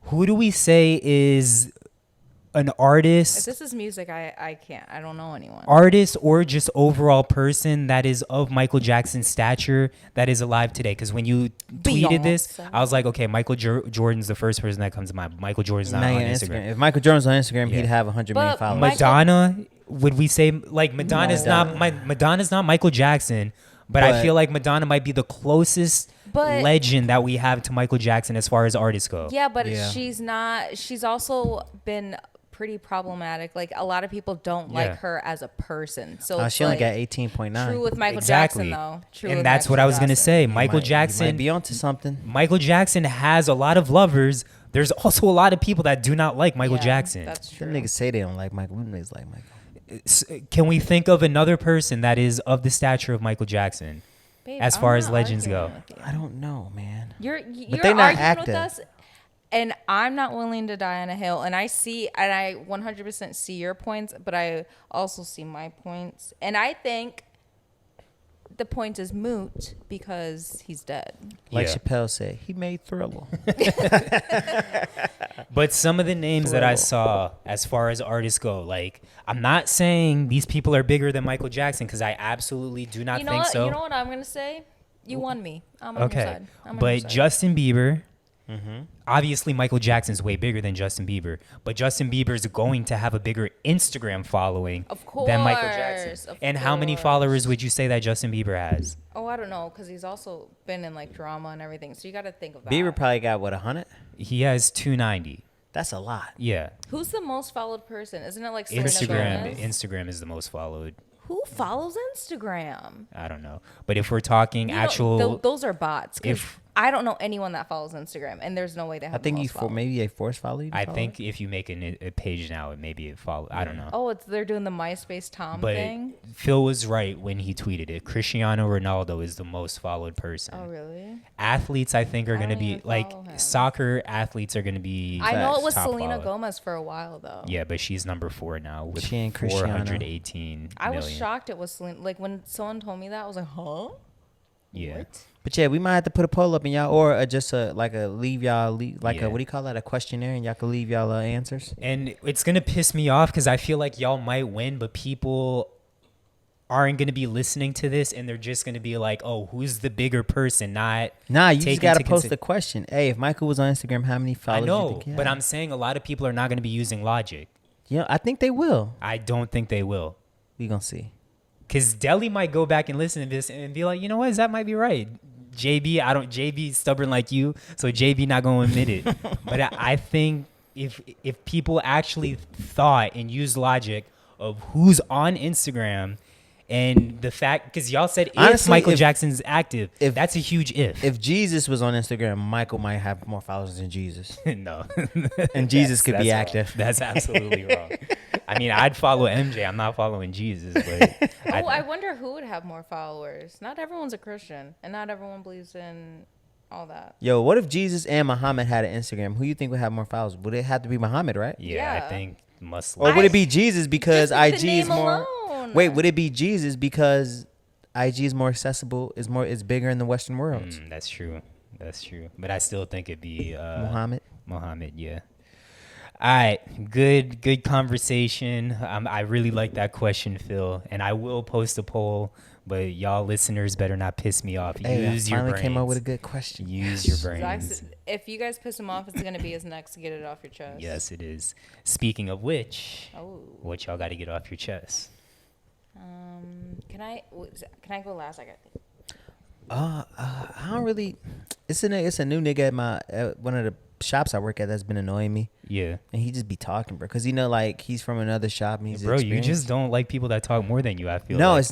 Who do we say is an If artist? this is music, I can't. I don't know anyone. Artist or just overall person that is of Michael Jackson's stature that is alive today? Because when you tweeted this, Beyonce. I was like, okay, Michael Jordan's the first person that comes to mind. Michael Jordan's not Not on on Instagram. If Michael Jordan's on Instagram, Yeah. he'd have 100 million But followers. Michael- Madonna, would we say like Madonna's No. Madonna's not Michael Jackson, but I But- feel like Madonna might be the closest But- legend that we have to Michael Jackson as far as artists go. Yeah, but Yeah. she's not. She's also been pretty problematic. Like, a lot of people don't Yeah. like her as a person. So it's she only like, got 18.9. true with Michael Exactly. Jackson though. True And with that's what I Michael was gonna Jackson. say. Michael You Jackson might be onto something. Michael Jackson has a lot of lovers. There's also a lot of people that do not like Michael Yeah, Jackson. That's true. Them niggas say they don't like Michael. Them niggas like Michael. Can we think of another person that is of the stature of Michael Jackson? Babe, as I'm far as not legends go. arguing with you. I don't know, man. You're they not arguing active. with us, and I'm not willing to die on a hill. And I 100% see your points, but I also see my points. And I think the point is moot because he's dead. Like Yeah. Chappelle said, he made Thriller. But some of the names that I saw as far as artists go, like, I'm not saying these people are bigger than Michael Jackson because I absolutely do not You know think what? so. You know what I'm gonna say? You won me. I'm on your Okay. side. I'm on your But side. Justin Bieber, obviously Michael Jackson's way bigger than Justin Bieber, but Justin Bieber's going to have a bigger Instagram following Of than Michael Jackson. course, of And how many course. followers would you say that Justin Bieber has? Oh, I don't know, because he's also been in like drama and everything. So you got to think of that. Bieber probably got, what, 100? He has 290. That's a lot. Yeah. Who's the most followed person? Isn't it like Selena Instagram. Gomez? Instagram is the most followed. Who follows Instagram? I don't know. But if we're talking You know, actual, those are bots. 'Cause if- I don't know anyone that follows Instagram, and there's no way they have. I think the you most followers. maybe they force follow you. to I follow think it? if you make a page now, maybe it follow. I don't know. Oh, they're doing the MySpace Tom But thing. Phil was right when he tweeted it. Cristiano Ronaldo is the most followed person. Oh, really? Athletes, I think, are I going to don't be even like follow him. soccer athletes are going to be. I know it was top Selena followed. Gomez for a while though. Yeah, but she's number 4 now with She and Cristiano. 418 I was million. shocked it was Selena. Like when someone told me that, I was like, huh? Yeah. What? But yeah, we might have to put a poll up in y'all, or just a leave y'all like Yeah. a, what do you call that, a questionnaire, and y'all can leave y'all answers. And it's going to piss me off because I feel like y'all might win, but people aren't going to be listening to this and they're just going to be like, oh, who's the bigger person? Not Nah, you take just gotta into post consi- the question. Hey, if Michael was on Instagram, how many I followers? know, you think he but had? I'm saying a lot of people are not going to be using logic. Yeah, I think they will. I don't think they will. We gonna see. Because Deli might go back and listen to this and be like, you know what, that might be right. JB's stubborn like you, so JB not going to admit it. But I think if people actually thought and used logic of who's on Instagram and the fact, because y'all said if Honestly, Michael if- Jackson's active, if- that's a huge if. If Jesus was on Instagram, Michael might have more followers than Jesus, No. and Jesus could be That's wrong. active. That's absolutely wrong. I mean, I'd follow MJ. I'm not following Jesus, but Oh, I wonder who would have more followers. Not everyone's a Christian, and not everyone believes in all that. Yo, what if Jesus and Muhammad had an Instagram? Who you think would have more followers? Would it have to be Muhammad, right? yeah, I Yeah. think Muslim. Or would it be Jesus because Just with IG the is name more? alone. Wait, would it be Jesus because IG is more accessible? Is bigger in the Western world? That's true. That's true. But I still think it'd be Muhammad. Muhammad, yeah. All right, good conversation. I really like that question, Phil, and I will post a poll. But y'all listeners better not piss me off. Hey, Use I your finally brains. came up with a good question. Use your brains. Zach's, if you guys piss him off, it's gonna be his next to get it off your chest. Yes, it is. Speaking of which, Oh. what y'all got to get off your chest? Can I go last? I got. I don't really. It's a new nigga at one of the shops I work at that's been annoying me, Yeah. and he just be talking, bro. Cause like he's from another shop and he's Bro, you experienced. just don't like people that talk more than you, I feel No, like.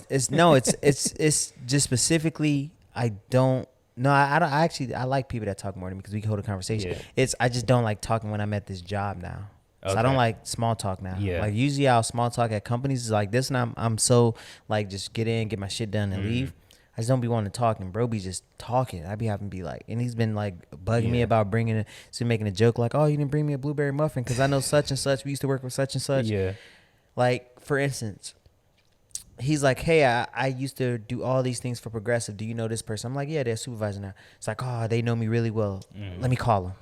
it's just specifically I don't. No, I don't. I like people that talk more than me because we can hold a conversation. Yeah. I just don't like talking when I'm at this job now. So I Okay. don't like small talk now. Yeah. Like usually I'll small talk at companies is like this, and I'm so like just get in, get my shit done, and leave. I just don't be wanting to talk, and bro be just talking. I be having to be like, and he's been like bugging me Yeah. about making a joke like, oh, you didn't bring me a blueberry muffin because I know such and such. We used to work with such and such. Yeah. Like, for instance, he's like, hey, I used to do all these things for Progressive. Do you know this person? I'm like, yeah, they're a supervisor now. It's like, oh, they know me really well. Let me call them.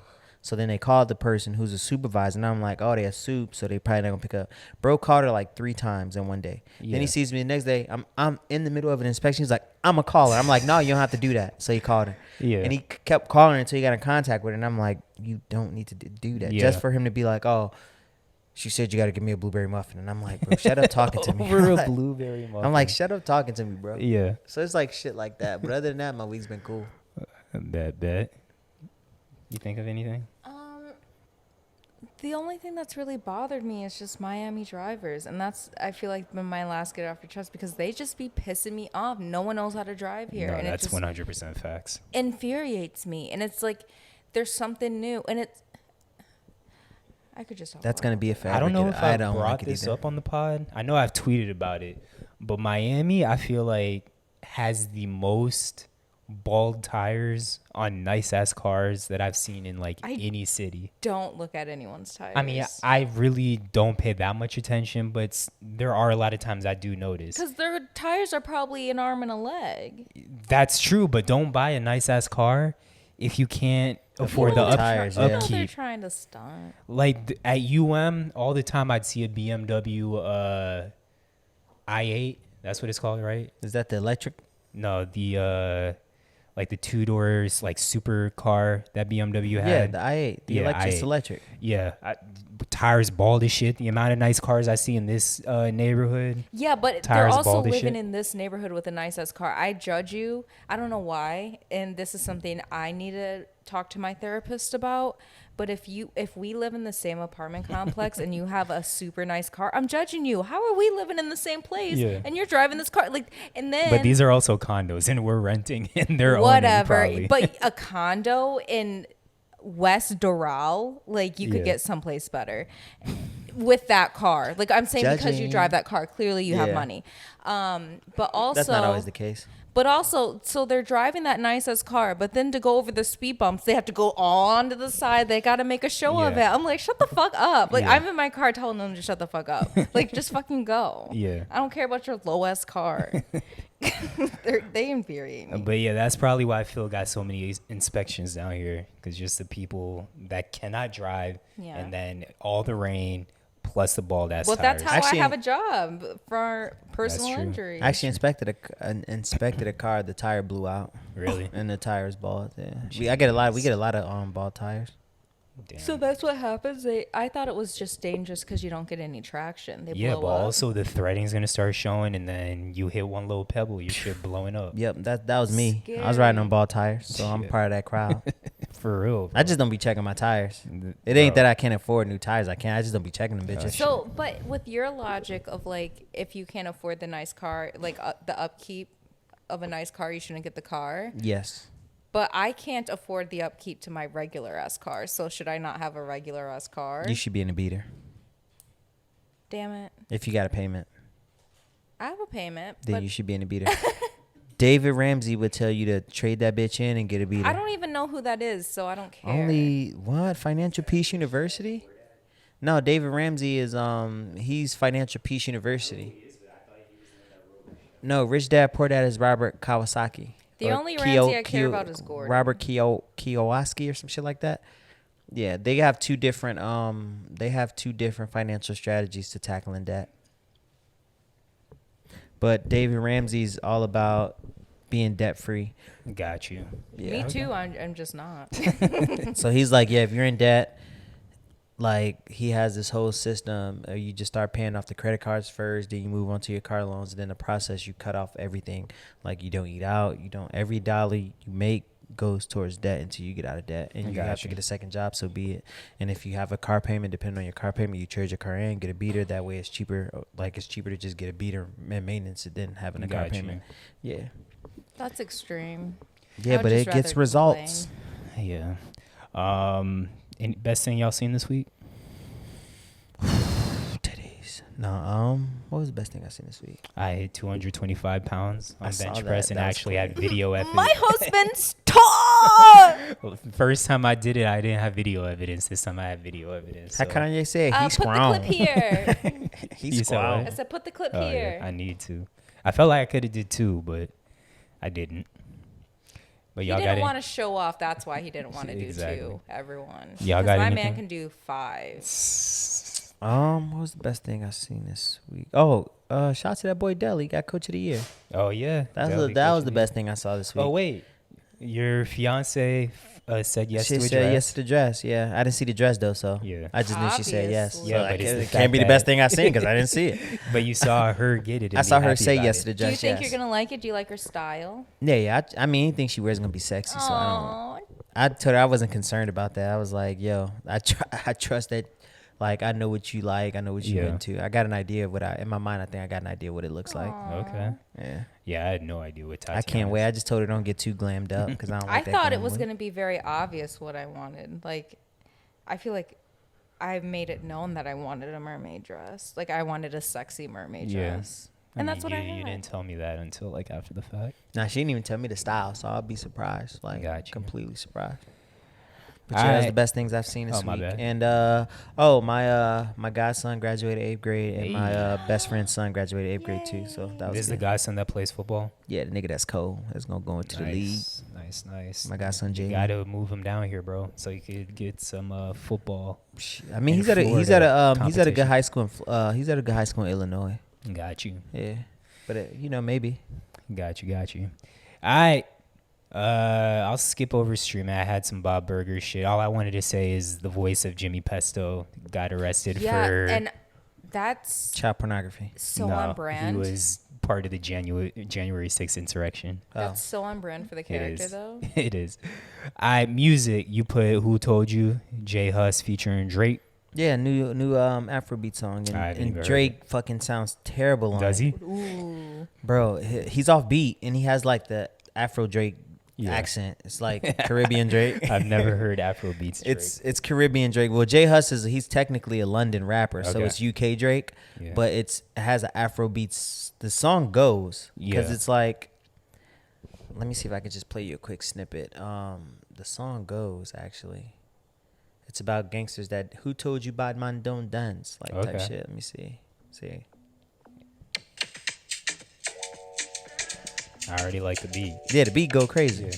So then they called the person who's a supervisor, and I'm like, oh, they're soup, so they probably not gonna pick up. Bro called her like 3 times in one day. Yeah. Then he sees me the next day. I'm in the middle of an inspection. He's like, I'm a caller. I'm like, no, you don't have to do that. So he called her. Yeah. And he kept calling her until he got in contact with her. And I'm like, you don't need to do that. Yeah. Just for him to be like, oh, she said you got to give me a blueberry muffin. And I'm like, bro, shut up talking to me. Over a Like, blueberry muffin. I'm like, shut up talking to me, bro. Yeah. So it's like shit like that. But other than that, my week's been cool. Bet. You think of anything? The only thing that's really bothered me is just Miami drivers, and that's I feel like been my last get off your chest because they just be pissing me off. No one knows how to drive here, No, and that's it just 100% facts. infuriates me. And it's like there's something new, and it's I could just talk That's about going to it. be a fact. I don't know if I don't brought like it this either. up on the pod. I know I've tweeted about it, but Miami, I feel like has the most bald tires on nice ass cars that I've seen in like any city. Don't look at anyone's tires. I mean, I really don't pay that much attention, but there are a lot of times I do notice. Because their tires are probably an arm and a leg. That's true, but don't buy a nice ass car if you can't afford the tires, You know upkeep. they're trying to stunt. Like at UM, all the time I'd see a BMW i8. That's what it's called, right? Is that the electric? No, the like the 2 doors, like super car that BMW had. Yeah, the i8. The electric's i8. electric. Yeah, tires bald as shit. The amount of nice cars I see in this neighborhood. Yeah, but they're Tires also bald as living shit. in this neighborhood with a nice ass car. I judge you. I don't know why, and this is something I need to talk to my therapist about. But if we live in the same apartment complex and you have a super nice car, I'm judging you. How are we living in the same place and you're driving this car? Like, and then But these are also condos, and we're renting, and they're whatever. owning, probably. But a condo in West Doral, like you could get someplace better with that car. Like I'm saying, because you Judging. drive that car, clearly you have Yeah. money. But also That's not always the case. But also, so they're driving that nice ass car, but then to go over the speed bumps, they have to go on to the side. They got to make a show of it. Yeah. I'm like, shut the fuck up. Like, Yeah. I'm in my car telling them to shut the fuck up. Like, just fucking go. Yeah. I don't care about your low ass car. They infuriate me. But yeah, that's probably why Phil got so many inspections down here, because just the people that cannot drive, Yeah. and then all the rain plus the bald ass Well, tires. that's how Actually- I have a job for personal true. injury. I actually inspected a car. The tire blew out. Really? And the tire's bald. Yeah. We get a lot of bald tires. Damn. So that's what happens. I thought it was just dangerous because you don't get any traction. They Yeah, blow but up. also the threading's gonna start showing, and then you hit one little pebble, your shit blowing up. Yep, that was me. I was riding on bald tires, so I'm Shit. part of that crowd. For real. Bro. I just don't be checking my tires. It ain't that I can't afford new tires. I just don't be checking them bitches. So, but with your logic of like, if you can't afford the nice car, like the upkeep of a nice car, you shouldn't get the car. Yes. But I can't afford the upkeep to my regular ass car. So should I not have a regular ass car? You should be in a beater Damn it. if you got a payment. I have a payment, Then but you should be in a beater. David Ramsey would tell you to trade that bitch in and get a beater. I don't even know who that is, so I don't care. Only what? Financial Peace University? No, David Ramsey is he's Financial Peace University. No, Rich Dad Poor Dad is Robert Kawasaki. The Or only Ramsey I care about is Gordon. Robert Kiyosaki or some shit like that. Yeah, they have two different financial strategies to tackling debt. But David Ramsey's all about being debt free. Got you. Me too. I'm just not. So he's like, yeah, if you're in debt, like he has this whole system. You just start paying off the credit cards first, then you move on to your car loans, and then the process you cut off everything. Like you don't eat out, every dollar you make goes towards debt until you get out of debt, and you have to get a second job. So be it. And if you have a car payment, depending on your car payment, you trade your car in, get a beater. That way, it's cheaper. Like it's cheaper to just get a beater and maintenance than having a car Got you. payment. Yeah, That's extreme. I yeah, would but just it gets rather results. Yeah. Any best thing y'all seen this week? Titties. No, what was the best thing I seen this week? I hit 225 pounds I on saw bench that. press and That was actually cool. had video evidence. My husband's tall. Well, first time I did it, I didn't have video evidence. This time I have video evidence. How so- Kanye said he's Put the strong. clip here. He's You said what? strong. I said, put the clip Oh, here. yeah, I need to. I felt like I could have did 2, but I didn't. But He y'all got didn't it. want to show off. That's why he didn't want to do Exactly. 2. Everyone. Y'all 'Cause got my anything? man can do 5. What was the best thing I seen this week? Oh, shout out to that boy Dell. He got Coach of the Year. Oh yeah, That Delhi was the coaching. best thing I saw this week. Oh wait, your fiance said yes she to a said dress. yes to the dress. Yeah, I didn't see the dress though, so Yeah. I just knew she said yes. Obviously. So Yeah, like, but it's the it fact can't be the that- best thing I seen because I didn't see it. But you saw her get it. And I be saw her happy say about yes it. to the Do you dress. think yes. you're gonna like it? Do you like her style? Yeah. I mean, anything she wears is gonna be sexy. So Aww. I told her I wasn't concerned about that. I was like, yo, I trust that. Like I know what you like. I know what you're Yeah. into. I got an idea of in my mind. I think I got an idea what it looks like. Okay. Yeah. Yeah, I had no idea what I can't wait. I just told her don't get too glammed up because I don't. I Like that thought it glam was look. gonna be very obvious what I wanted. Like, I feel like I made it known that I wanted a mermaid dress. Like, I wanted a sexy mermaid Yeah. dress. And that's what I You heard. didn't tell me that until like after the fact. Nah, she didn't even tell me the style, so I'll be surprised. Like, Got you. completely surprised. But yeah, that's the best things I've seen this my week. bad. And my godson graduated 8th grade, and my best friend's son graduated 8th grade too. So that was This is the good. godson that plays football. Yeah, the nigga that's cold is gonna go into the league. Nice. My godson Jamie. You gotta move him down here, bro, so you could get some football. I mean, in he's at a Florida good high school. He's at a good high school in Illinois. Got you. Yeah, but maybe. Got you. All right. I'll skip over streaming. I had some Bob Burger shit. All I wanted to say is the voice of Jimmy Pesto got arrested for. and that's Child pornography. so No, on brand. He was part of the January 6th insurrection. That's so on brand for the character, though. It is. Music. You put Who Told You? J Hus featuring Drake. Yeah, new Afrobeat song, I haven't even and heard Drake fucking sounds terrible on Does he? Ooh. Bro, he's off beat, and he has like the Afro Drake Yeah. accent. It's like Caribbean Drake. I've never heard Afrobeats Drake. It's Caribbean Drake. Well, J Hus he's technically a London rapper, so Okay. it's UK Drake, Yeah. but it has an Afro beats. The song goes because Yeah. it's like. Let me see if I can just play you a quick snippet. The song goes actually. It's about gangsters that who told you bad man don't dance like type Okay. shit. Let me see. I already like the beat. Yeah, the beat go crazy. Yeah.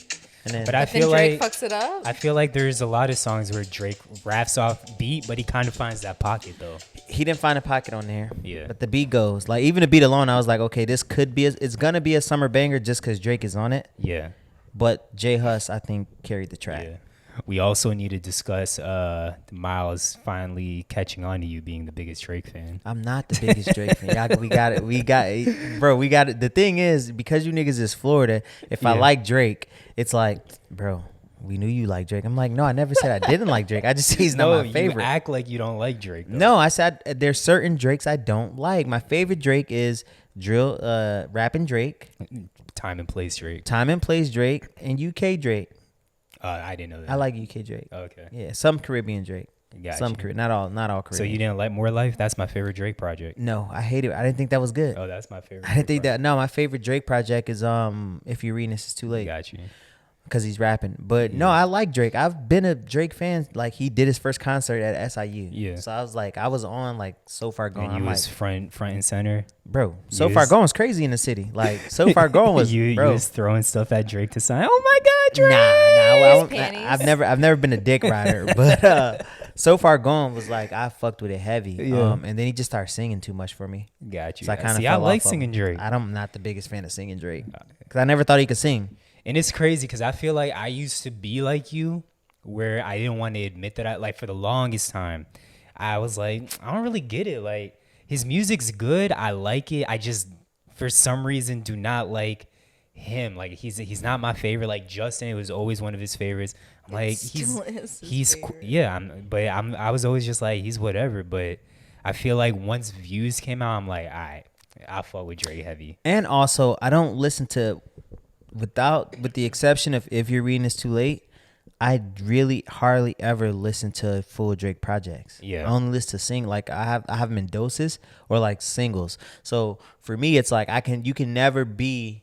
And then But I Then feel Drake like fucks it up. I feel like there's a lot of songs where Drake raps off beat, but he kind of finds that pocket though. he didn't find a pocket on there. Yeah. But the beat goes. Like even the beat alone, I was like, okay, this could be it's gonna be a summer banger just because Drake is on it. Yeah. But J Hus, I think, carried the track. Yeah. We also need to discuss Miles finally catching on to you being the biggest Drake fan. I'm not the biggest Drake fan. We got it. Bro, we got it. The thing is, because you niggas is Florida, if I Yeah. like Drake, it's like, bro, we knew you like Drake. I'm like, no, I never said I didn't like Drake. I just say he's not my favorite. You act like you don't like Drake. Though. No, I said there's certain Drakes I don't like. My favorite Drake is rapping Drake, Time and place Drake. time and place Drake, and UK Drake. I didn't know that. I like UK Drake. Okay. Yeah, some Caribbean Drake. Gotcha. Some Caribbean, not all Caribbean. So you didn't like More Life? That's my favorite Drake project. No, I hate it. I didn't think that was good. Oh, that's my favorite. I didn't think Drake that. No, my favorite Drake project is If You're Reading This It's Too Late. project. Got you. Because he's rapping. But no, I like Drake. I've been a Drake fan. Like he did his first concert at SIU. Yeah. So I was on like So Far Gone. And you I'm was like, front and center. bro, you So Far was- Gone was crazy in the city. Like So Far Gone was, you bro. was throwing stuff at Drake to sign. Oh my God, Drake! Nah, panties. I've never been a dick rider, but So Far Gone was like I fucked with it heavy. Yeah. And then he just started singing too much for me. Got you. So I kind of See, I like singing Drake. I'm not the biggest fan of singing Drake because I never thought he could sing. And it's crazy because I feel like I used to be like you, where I didn't want to admit that like for the longest time, I was like, I don't really get it. Like his music's good, I like it. I just for some reason do not like him. Like he's not my favorite. Like Justin, it was always one of his favorites. I'm like still is his he's favorite. yeah. I was always just like he's whatever. But I feel like once Views came out, I'm like, all right, I fuck with Drake heavy. And also, I don't listen to with the exception of If You're Reading This Too Late. I really hardly ever listen to full Drake projects. Yeah. I only listen to like I have them in doses or like singles. So for me, it's like you can never be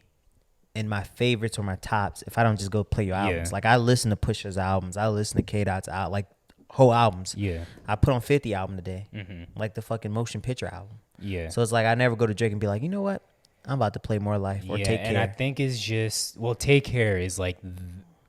in my favorites or my tops if I don't just go play your albums. Yeah. Like I listen to Pusha's albums, I listen to K Dot's out like whole albums. Yeah. I put on 50 album today, Mm-hmm. like the fucking motion picture album. Yeah. So it's like I never go to Drake and be like, you know what, I'm about to play More Life or Take and Care. I think it's just Take Care is like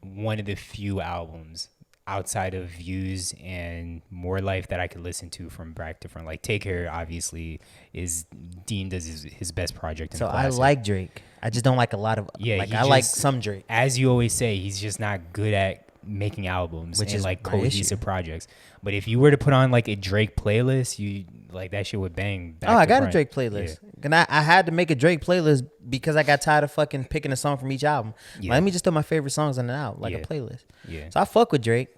one of the few albums outside of Views and More Life that I could listen to from back to front. Like Take Care obviously is deemed as his best project. So I like Drake. I just don't like a lot of like I like some Drake. As you always say, he's just not good at making albums Which and is like my cohesive issue. projects. But if you were to put on like a Drake playlist, you like that shit would bang. Back Oh, I to got front. a Drake playlist. And I had to make a Drake playlist because I got tired of fucking picking a song from each album. Yeah. Let me just throw my favorite songs on it out, like Yeah. a playlist. Yeah. So I fuck with Drake,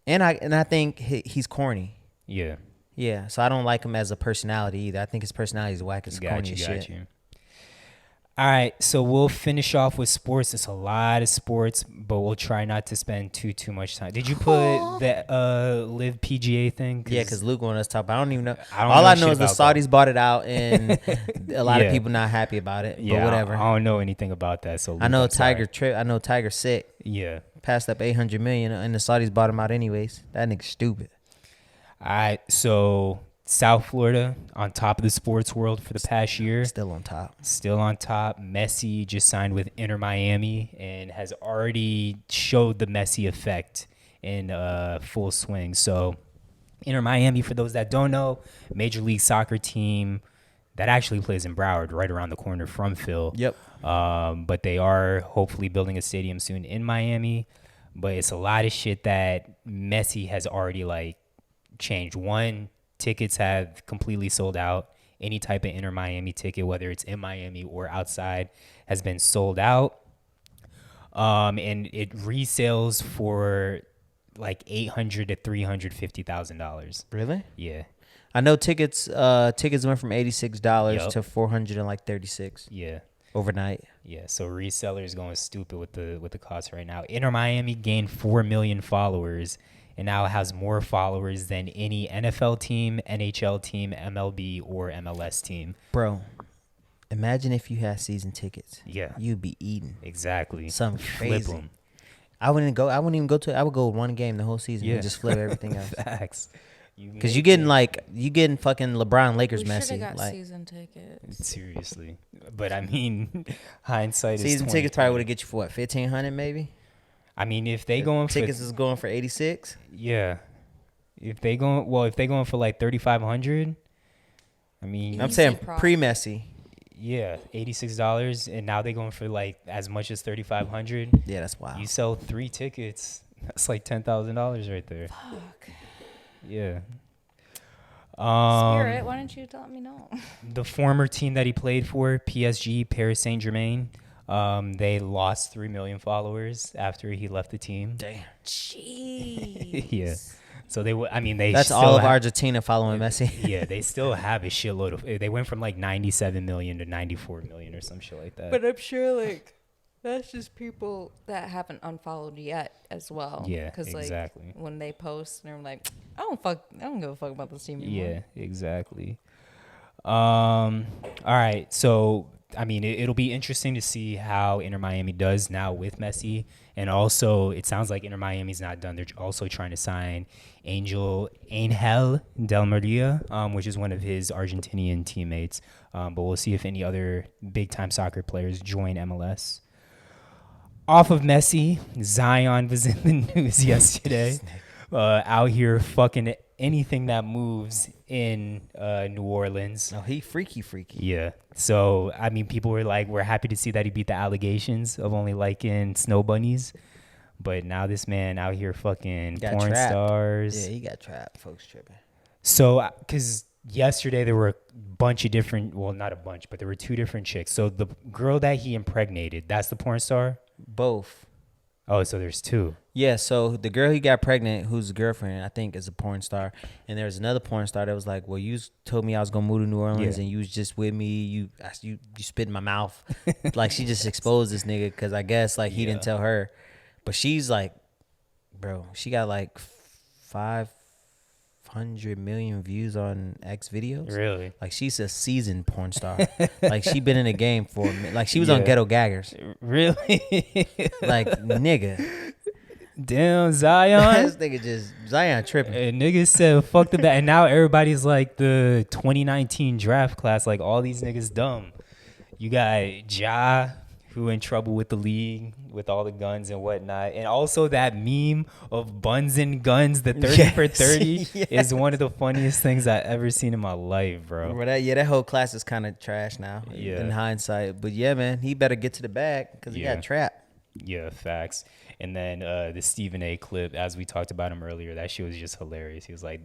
and I think he's corny. Yeah. Yeah, so I don't like him as a personality either. I think his personality is whack as corny as shit. All All right, so we'll finish off with sports. It's a lot of sports, but we'll try not to spend too much time. Did you put the Live PGA thing? Yeah, because Luke wanted us to talk about. I don't even know. I don't All know I know shit is the about Saudis bought it out, and a lot Yeah. of people not happy about it. Yeah, but whatever. I don't know anything about that. So I Luke, know I'm sorry. Tiger sick. Yeah. Passed up $800 million, and the Saudis bought him out anyways. That nigga's stupid. All right, so South Florida on top of the sports world for the past year. Still on top. Still on top. Messi just signed with Inter Miami and has already showed the Messi effect in full swing. So Inter Miami, for those that don't know, Major League Soccer team that actually plays in Broward, right around the corner from Phil. Yep. But they are hopefully building a stadium soon in Miami. But it's a lot of shit that Messi has already like changed. One, tickets have completely sold out. Any type of Inter Miami ticket, whether it's in Miami or outside, has been sold out. And it resales for like $800,000 to $350,000. Really? Yeah. I know tickets went from $86 Yup. to $436 Yeah. overnight. Yeah. So resellers going stupid with the cost right now. Inter Miami gained 4 million followers and now has more followers than any NFL team, NHL team, MLB, or MLS team. Bro, imagine if you had season tickets. Yeah. You'd be eating. Exactly. Something Flip crazy. 'em. I wouldn't even go to. I would go one game the whole season Yeah. and just flip everything else. Facts. Because you getting fucking LeBron Lakers We should Messi. have got Like season tickets. Seriously. But I mean, hindsight is season tickets probably would 20/20. have get you for what, 1,500 maybe. I mean, if they going for Tickets is going for 86. yeah, if they going for like 3,500, I mean, I'm Easy saying profit. pre-Messi. yeah, $86, and now they going for like as much as 3,500. Yeah, that's wild. You sell 3 tickets, that's like $10,000 right there. Fuck. Yeah. Spirit, why didn't you let me know? The former team that he played for, PSG, Paris Saint-Germain, they lost 3 million followers after he left the team. Damn. Jeez. Yeah. So they That's still all of have- Argentina following Messi. Yeah, they still have a shitload of. They went from like 97 million to 94 million or some shit like that. But I'm sure, like, that's just people that haven't unfollowed yet as well. Yeah, Because, like, exactly. when they post, they're like, I don't give a fuck about this team anymore. Yeah, exactly. All right, so I mean, it'll be interesting to see how Inter Miami does now with Messi, and also it sounds like Inter Miami's not done. They're also trying to sign Angel Del Maria, which is one of his Argentinian teammates. But we'll see if any other big time soccer players join MLS. Off of Messi, Zion was in the news yesterday. Out here fucking anything that moves in New Orleans. No, he freaky. Yeah. So, I mean, people were like, we're happy to see that he beat the allegations of only liking snow bunnies. But now this man out here fucking Got porn trapped. stars. Yeah, he got trapped. Folks tripping. So, because yesterday there were a bunch of different, well, not a bunch, but there were 2 different chicks. So the girl that he impregnated, that's the porn star? Both. Oh, so there's 2. Yeah, so the girl he got pregnant, whose girlfriend, I think, is a porn star. And there's another porn star that was like, well, you told me I was going to move to New Orleans Yeah. and you was just with me. You spit in my mouth. Like, she just exposed this nigga because I guess, like, he didn't tell her. But she's like, bro, she got like 500 million views on X videos. Really? Like, she's a seasoned porn star. Like, she been in the game for a minute. Like, she was on Yeah. Ghetto Gaggers. Really? Like, nigga. Damn, Zion. This nigga just, Zion tripping. And niggas said fuck the bat, and now everybody's like the 2019 draft class. Like all these niggas dumb. You got Ja, who in trouble with the league with all the guns and whatnot, and also that meme of buns and guns, the 30 for 30, is one of the funniest things I ever seen in my life, bro. Well, that whole class is kind of trash now. Yeah. In hindsight, but yeah, man, he better get to the bag because he Yeah. got trapped. Yeah, facts. And then the Stephen A. clip, as we talked about him earlier, that shit was just hilarious. He was like,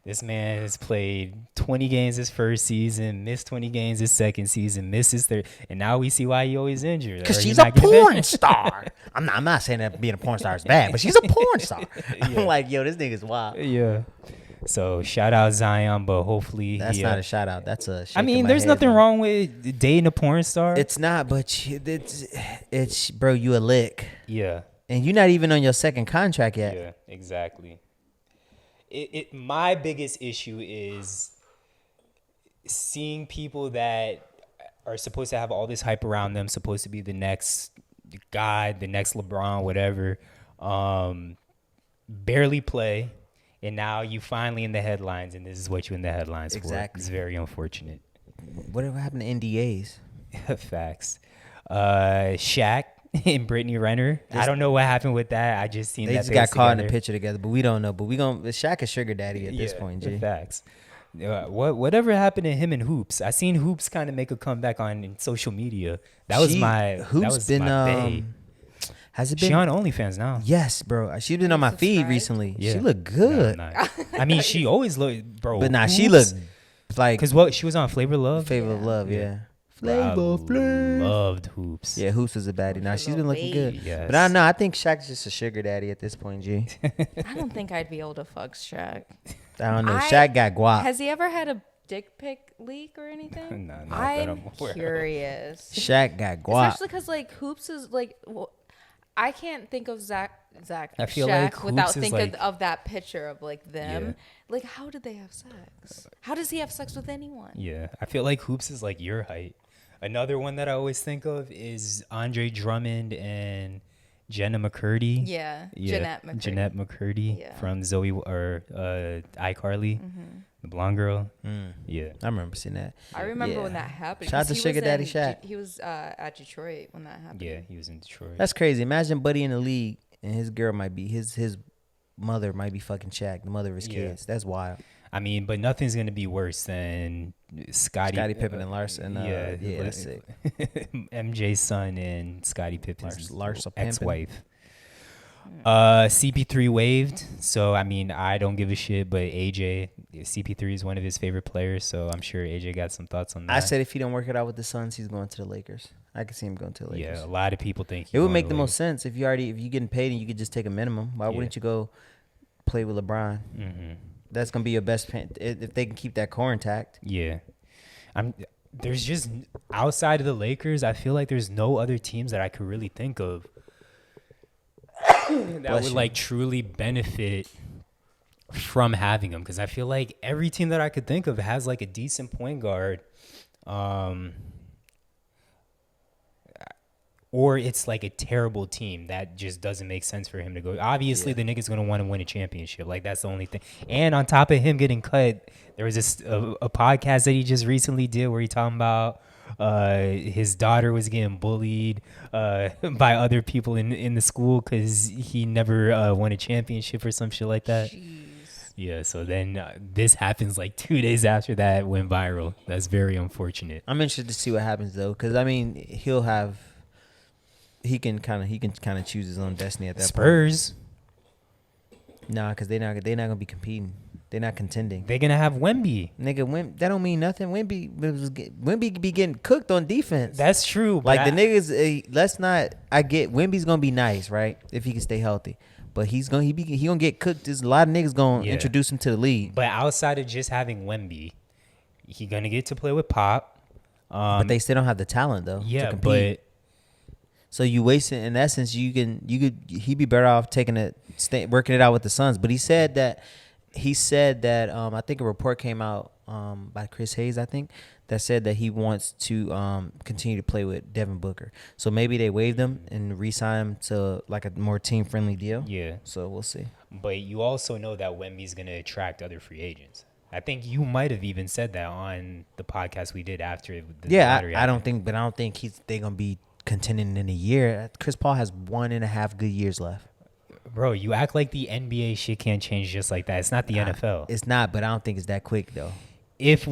this man has played 20 games his first season, missed 20 games his second season, missed his third, and now we see why he always injured. Because Or she's he's a not getting back. porn star. I'm not saying that being a porn star is bad, but she's a porn star. Yeah. I'm like, yo, this nigga's wild. Yeah. So shout out Zion, but hopefully That's not a shout out. That's a. I mean, there's nothing wrong with dating a porn star. It's not, but it's bro. You a lick, yeah, and you're not even on your second contract yet. yeah, exactly. My biggest issue is seeing people that are supposed to have all this hype around them, supposed to be the next guy, the next LeBron, whatever, barely play, and now you finally in the headlines, and this is what you're in the headlines for. It's very unfortunate. Whatever happened to NDAs? Facts. Shaq and Brittney Renner. I don't know what happened with that. I just seen they that just got caught in together. the picture together, but we don't know. But Shaq is sugar daddy at this point, G. Facts. Whatever happened to him and Hoops? I seen Hoops kind of make a comeback on social media. Hoops been bae. Has it been? She on OnlyFans now. Yes, bro. She's been on my feed recently. Yeah. She looked good. No, I mean, she always looked, bro. But nah, Hoops, she looked like because she was on Flavor Love. Flavor of Love, yeah. Flavor loved Hoops. Yeah, Hoops was a baddie. Now she's been looking good. Yes. But I don't know. I think Shaq's just a sugar daddy at this point, G. I don't think I'd be able to fuck Shaq. I don't know. Shaq got guap. Has he ever had a dick pic leak or anything? No, I'm curious. Shaq got guap. Especially because like Hoops is like, I can't think of Shaq I feel Shaq like without Hoops is thinking like- of that picture of like them. Yeah. Like, how did they have sex? How does he have sex with anyone? Yeah, I feel like Hoops is like your height. Another one that I always think of is Andre Drummond and Jenna McCurdy. Yeah, Jeanette McCurdy from Zoe or iCarly, the blonde girl. Yeah, I remember seeing that. I remember when that happened. Shout out to 'cause Sugar Daddy Shaq. He was at Detroit when that happened. yeah, he was in Detroit. That's crazy. Imagine Buddy in the league and his girl might be his mother might be fucking Shaq, the mother of his kids. That's wild. I mean, but nothing's gonna be worse than Scottie Pippen and Larson. Yeah, that's sick. MJ's son and Scottie Pippen's Larsa ex-wife. CP3 waived, so I mean, I don't give a shit. But CP3 is one of his favorite players, so I'm sure AJ got some thoughts on that. I said if he don't work it out with the Suns, he's going to the Lakers. I could see him going to the Lakers. Yeah, a lot of people think it would make the most sense if you're getting paid and you could just take a minimum. Why wouldn't you go play with LeBron? Mm-hmm. That's gonna be your best if they can keep that core intact. Yeah, there's just outside of the Lakers, I feel like there's no other teams that I could really think of that would like truly benefit from having him, because I feel like every team that I could think of has like a decent point guard, or it's like a terrible team that just doesn't make sense for him to go. Obviously, the nigga's gonna want to win a championship. Like, that's the only thing. And on top of him getting cut, there was a podcast that he just recently did where he talking about his daughter was getting bullied by other people in the school because he never won a championship or some shit like that. Jeez. Yeah, so then this happens like 2 days after that went viral. That's very unfortunate. I'm interested to see what happens though, because I mean he can kind of choose his own destiny at that Spurs. point. Nah, because they're not gonna be competing. They're not contending. They're gonna have Wemby. Nigga, that don't mean nothing. Wemby be getting cooked on defense. That's true. Like the niggas, I get Wemby's gonna be nice, right? If he can stay healthy, but he gonna get cooked. There's a lot of niggas gonna introduce him to the league. But outside of just having Wemby, he gonna get to play with Pop. But they still don't have the talent though. Yeah, to compete. but so you wasting, in essence, he'd be better off working it out with the Suns. But he said that I think a report came out by Chris Hayes, I think, that said that he wants to continue to play with Devin Booker. So maybe they waived him and re-sign him to like a more team-friendly deal. yeah. So we'll see. But you also know that Wemby's gonna attract other free agents. I think you might have even said that on the podcast we did after the lottery. I don't think they're gonna be contending in a year. Chris Paul has 1.5 good years left. Bro, you act like the NBA shit can't change just like that. It's not the NFL. It's not, but I don't think it's that quick though. If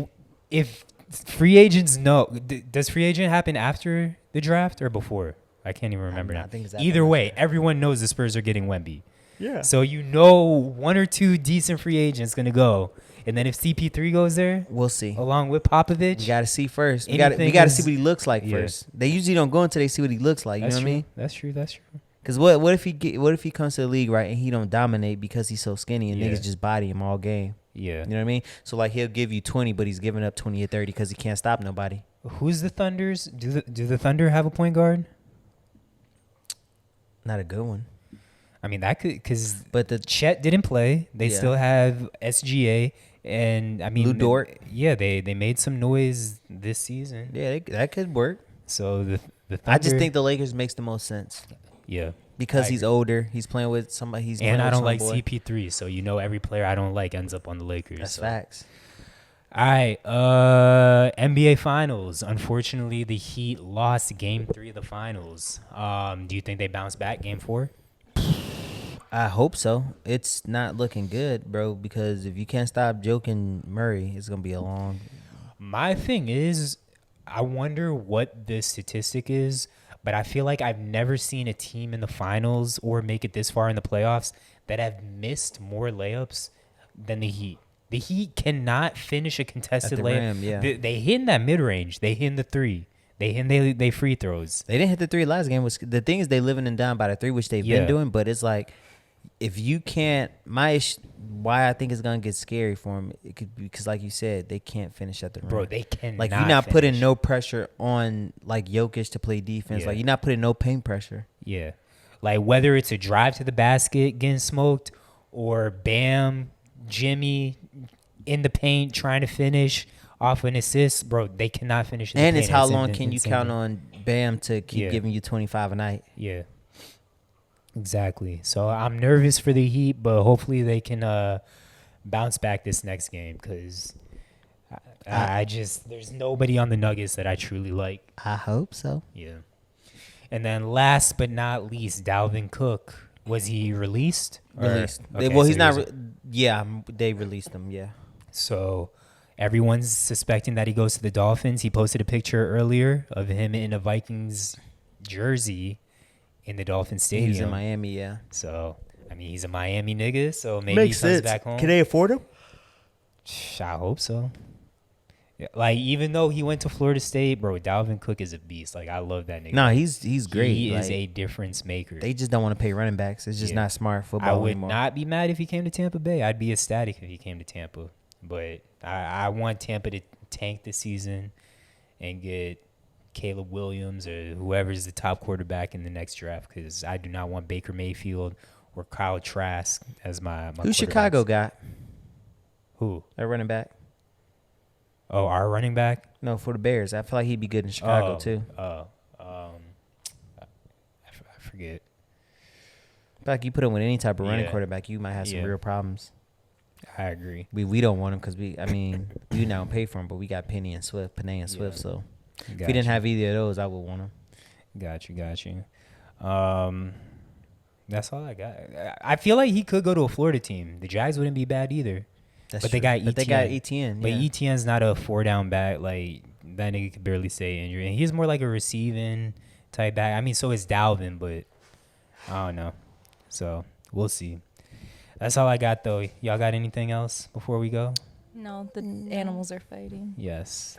free agents know, does free agent happen after the draft or before? I can't even remember now. I think it's after Either the way, everyone knows the Spurs are getting Wemby. Yeah. So you know 1 or 2 decent free agents gonna go. And then if CP3 goes there, We'll see. along with Popovich, We gotta see first. We Anything gotta is- see what he looks like Yeah. first. They usually don't go until they see what he looks like. You know what I mean? That's true. Because what if he comes to the league right and he don't dominate because he's so skinny and Yeah. niggas just body him all game? Yeah. You know what I mean? So like he'll give you 20, but he's giving up 20 or 30 because he can't stop nobody. Who's the Thunders? Do the Thunder have a point guard? Not a good one. I mean, that could, because But the Chet didn't play. They Yeah. still have SGA, and I mean, Lou Dort. Yeah, they made some noise this season. yeah, that could work. So the Thunder, I just think the Lakers makes the most sense yeah, because I he's agree. older. He's playing with somebody. He's And playing I with don't like some boy. CP3, so every player I don't like ends up on the Lakers. That's so. facts. All right, NBA Finals. Unfortunately, the Heat lost Game 3 of the Finals. Do you think they bounce back Game 4? I hope so. It's not looking good, bro. Because if you can't stop joking Murray, it's gonna be a long. My thing is, I wonder what the statistic is, but I feel like I've never seen a team in the finals or make it this far in the playoffs that have missed more layups than the Heat. The Heat cannot finish a contested At the layup. rim, yeah. They hit in that mid range. They hit in the three. They hit they free throws. They didn't hit the three last game. The thing is, they living and down by the three, which they've Yeah. been doing. But it's like, if you can't, why I think it's gonna get scary for them. It could be because, like you said, they can't finish at the rim. Bro, they cannot. Like you're not putting finish. no pressure on like Jokic to play defense. Yeah. Like you're not putting no paint pressure. Yeah. Like whether it's a drive to the basket getting smoked or Bam, Jimmy in the paint trying to finish off an assist, bro, they cannot finish in the And paint. it's how It's long can you insane. count on Bam to keep Yeah. giving you 25 a night? Yeah. Exactly. So I'm nervous for the Heat, but hopefully they can bounce back this next game because I just, there's nobody on the Nuggets that I truly like. I hope so. Yeah. And then last but not least, Dalvin Cook. Was he released? Released. Okay, Well, so he's he not. was- Yeah, they released him. Yeah. So everyone's suspecting that he goes to the Dolphins. He posted a picture earlier of him in a Vikings jersey in the Dolphin Stadium. He's in Miami. Yeah. So, I mean, he's a Miami nigga, so maybe he comes back home. Can they afford him? I hope so. Yeah, like, even though he went to Florida State, bro, Dalvin Cook is a beast. Like, I love that nigga. No, he's great. He is Like, a difference maker. They just don't want to pay running backs. It's just Yeah. not smart I football would anymore. not be mad if he came to Tampa Bay. I'd be ecstatic if he came to Tampa. But I want Tampa to tank this season and get Caleb Williams or whoever's the top quarterback in the next draft because I do not want Baker Mayfield or Kyle Trask as my Who Chicago quarterbacks. got? Who? A running back? Oh, our running back? No, for the Bears. I feel like he'd be good in Chicago too. I forget. I feel like you put him with any type of running Yeah. quarterback, you might have some Yeah. real problems. I agree. We don't want him because we not gonna pay for him, but we got Penny and Swift. So if we didn't have either of those, I would want him. Got you. That's all I got. I feel like he could go to a Florida team. The Jags wouldn't be bad either. That's But true. they got But they got ETN. ETN. But Yeah. ETN's not a 4-down back. Like, that nigga could barely stay injured. And he's more like a receiving type back. I mean, so is Dalvin, but I don't know. So, we'll see. That's all I got, though. Y'all got anything else before we go? No, the animals are fighting. Yes.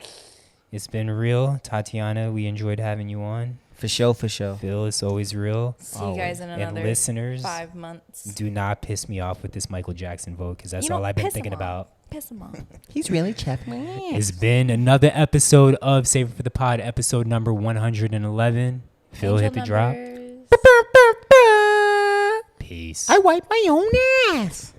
It's been real. Tatiana, we enjoyed having you on. For sure. Phil, it's always real. See you guys in And another listeners, 5 months. do not piss me off with this Michael Jackson vote because that's You all don't I've been piss 'em thinking off. about. Piss them off. He's really chapping my ass. It's been another episode of Save It for the Pod, episode number 111. Phil Angel hit the drop. numbers. Peace. I wipe my own ass.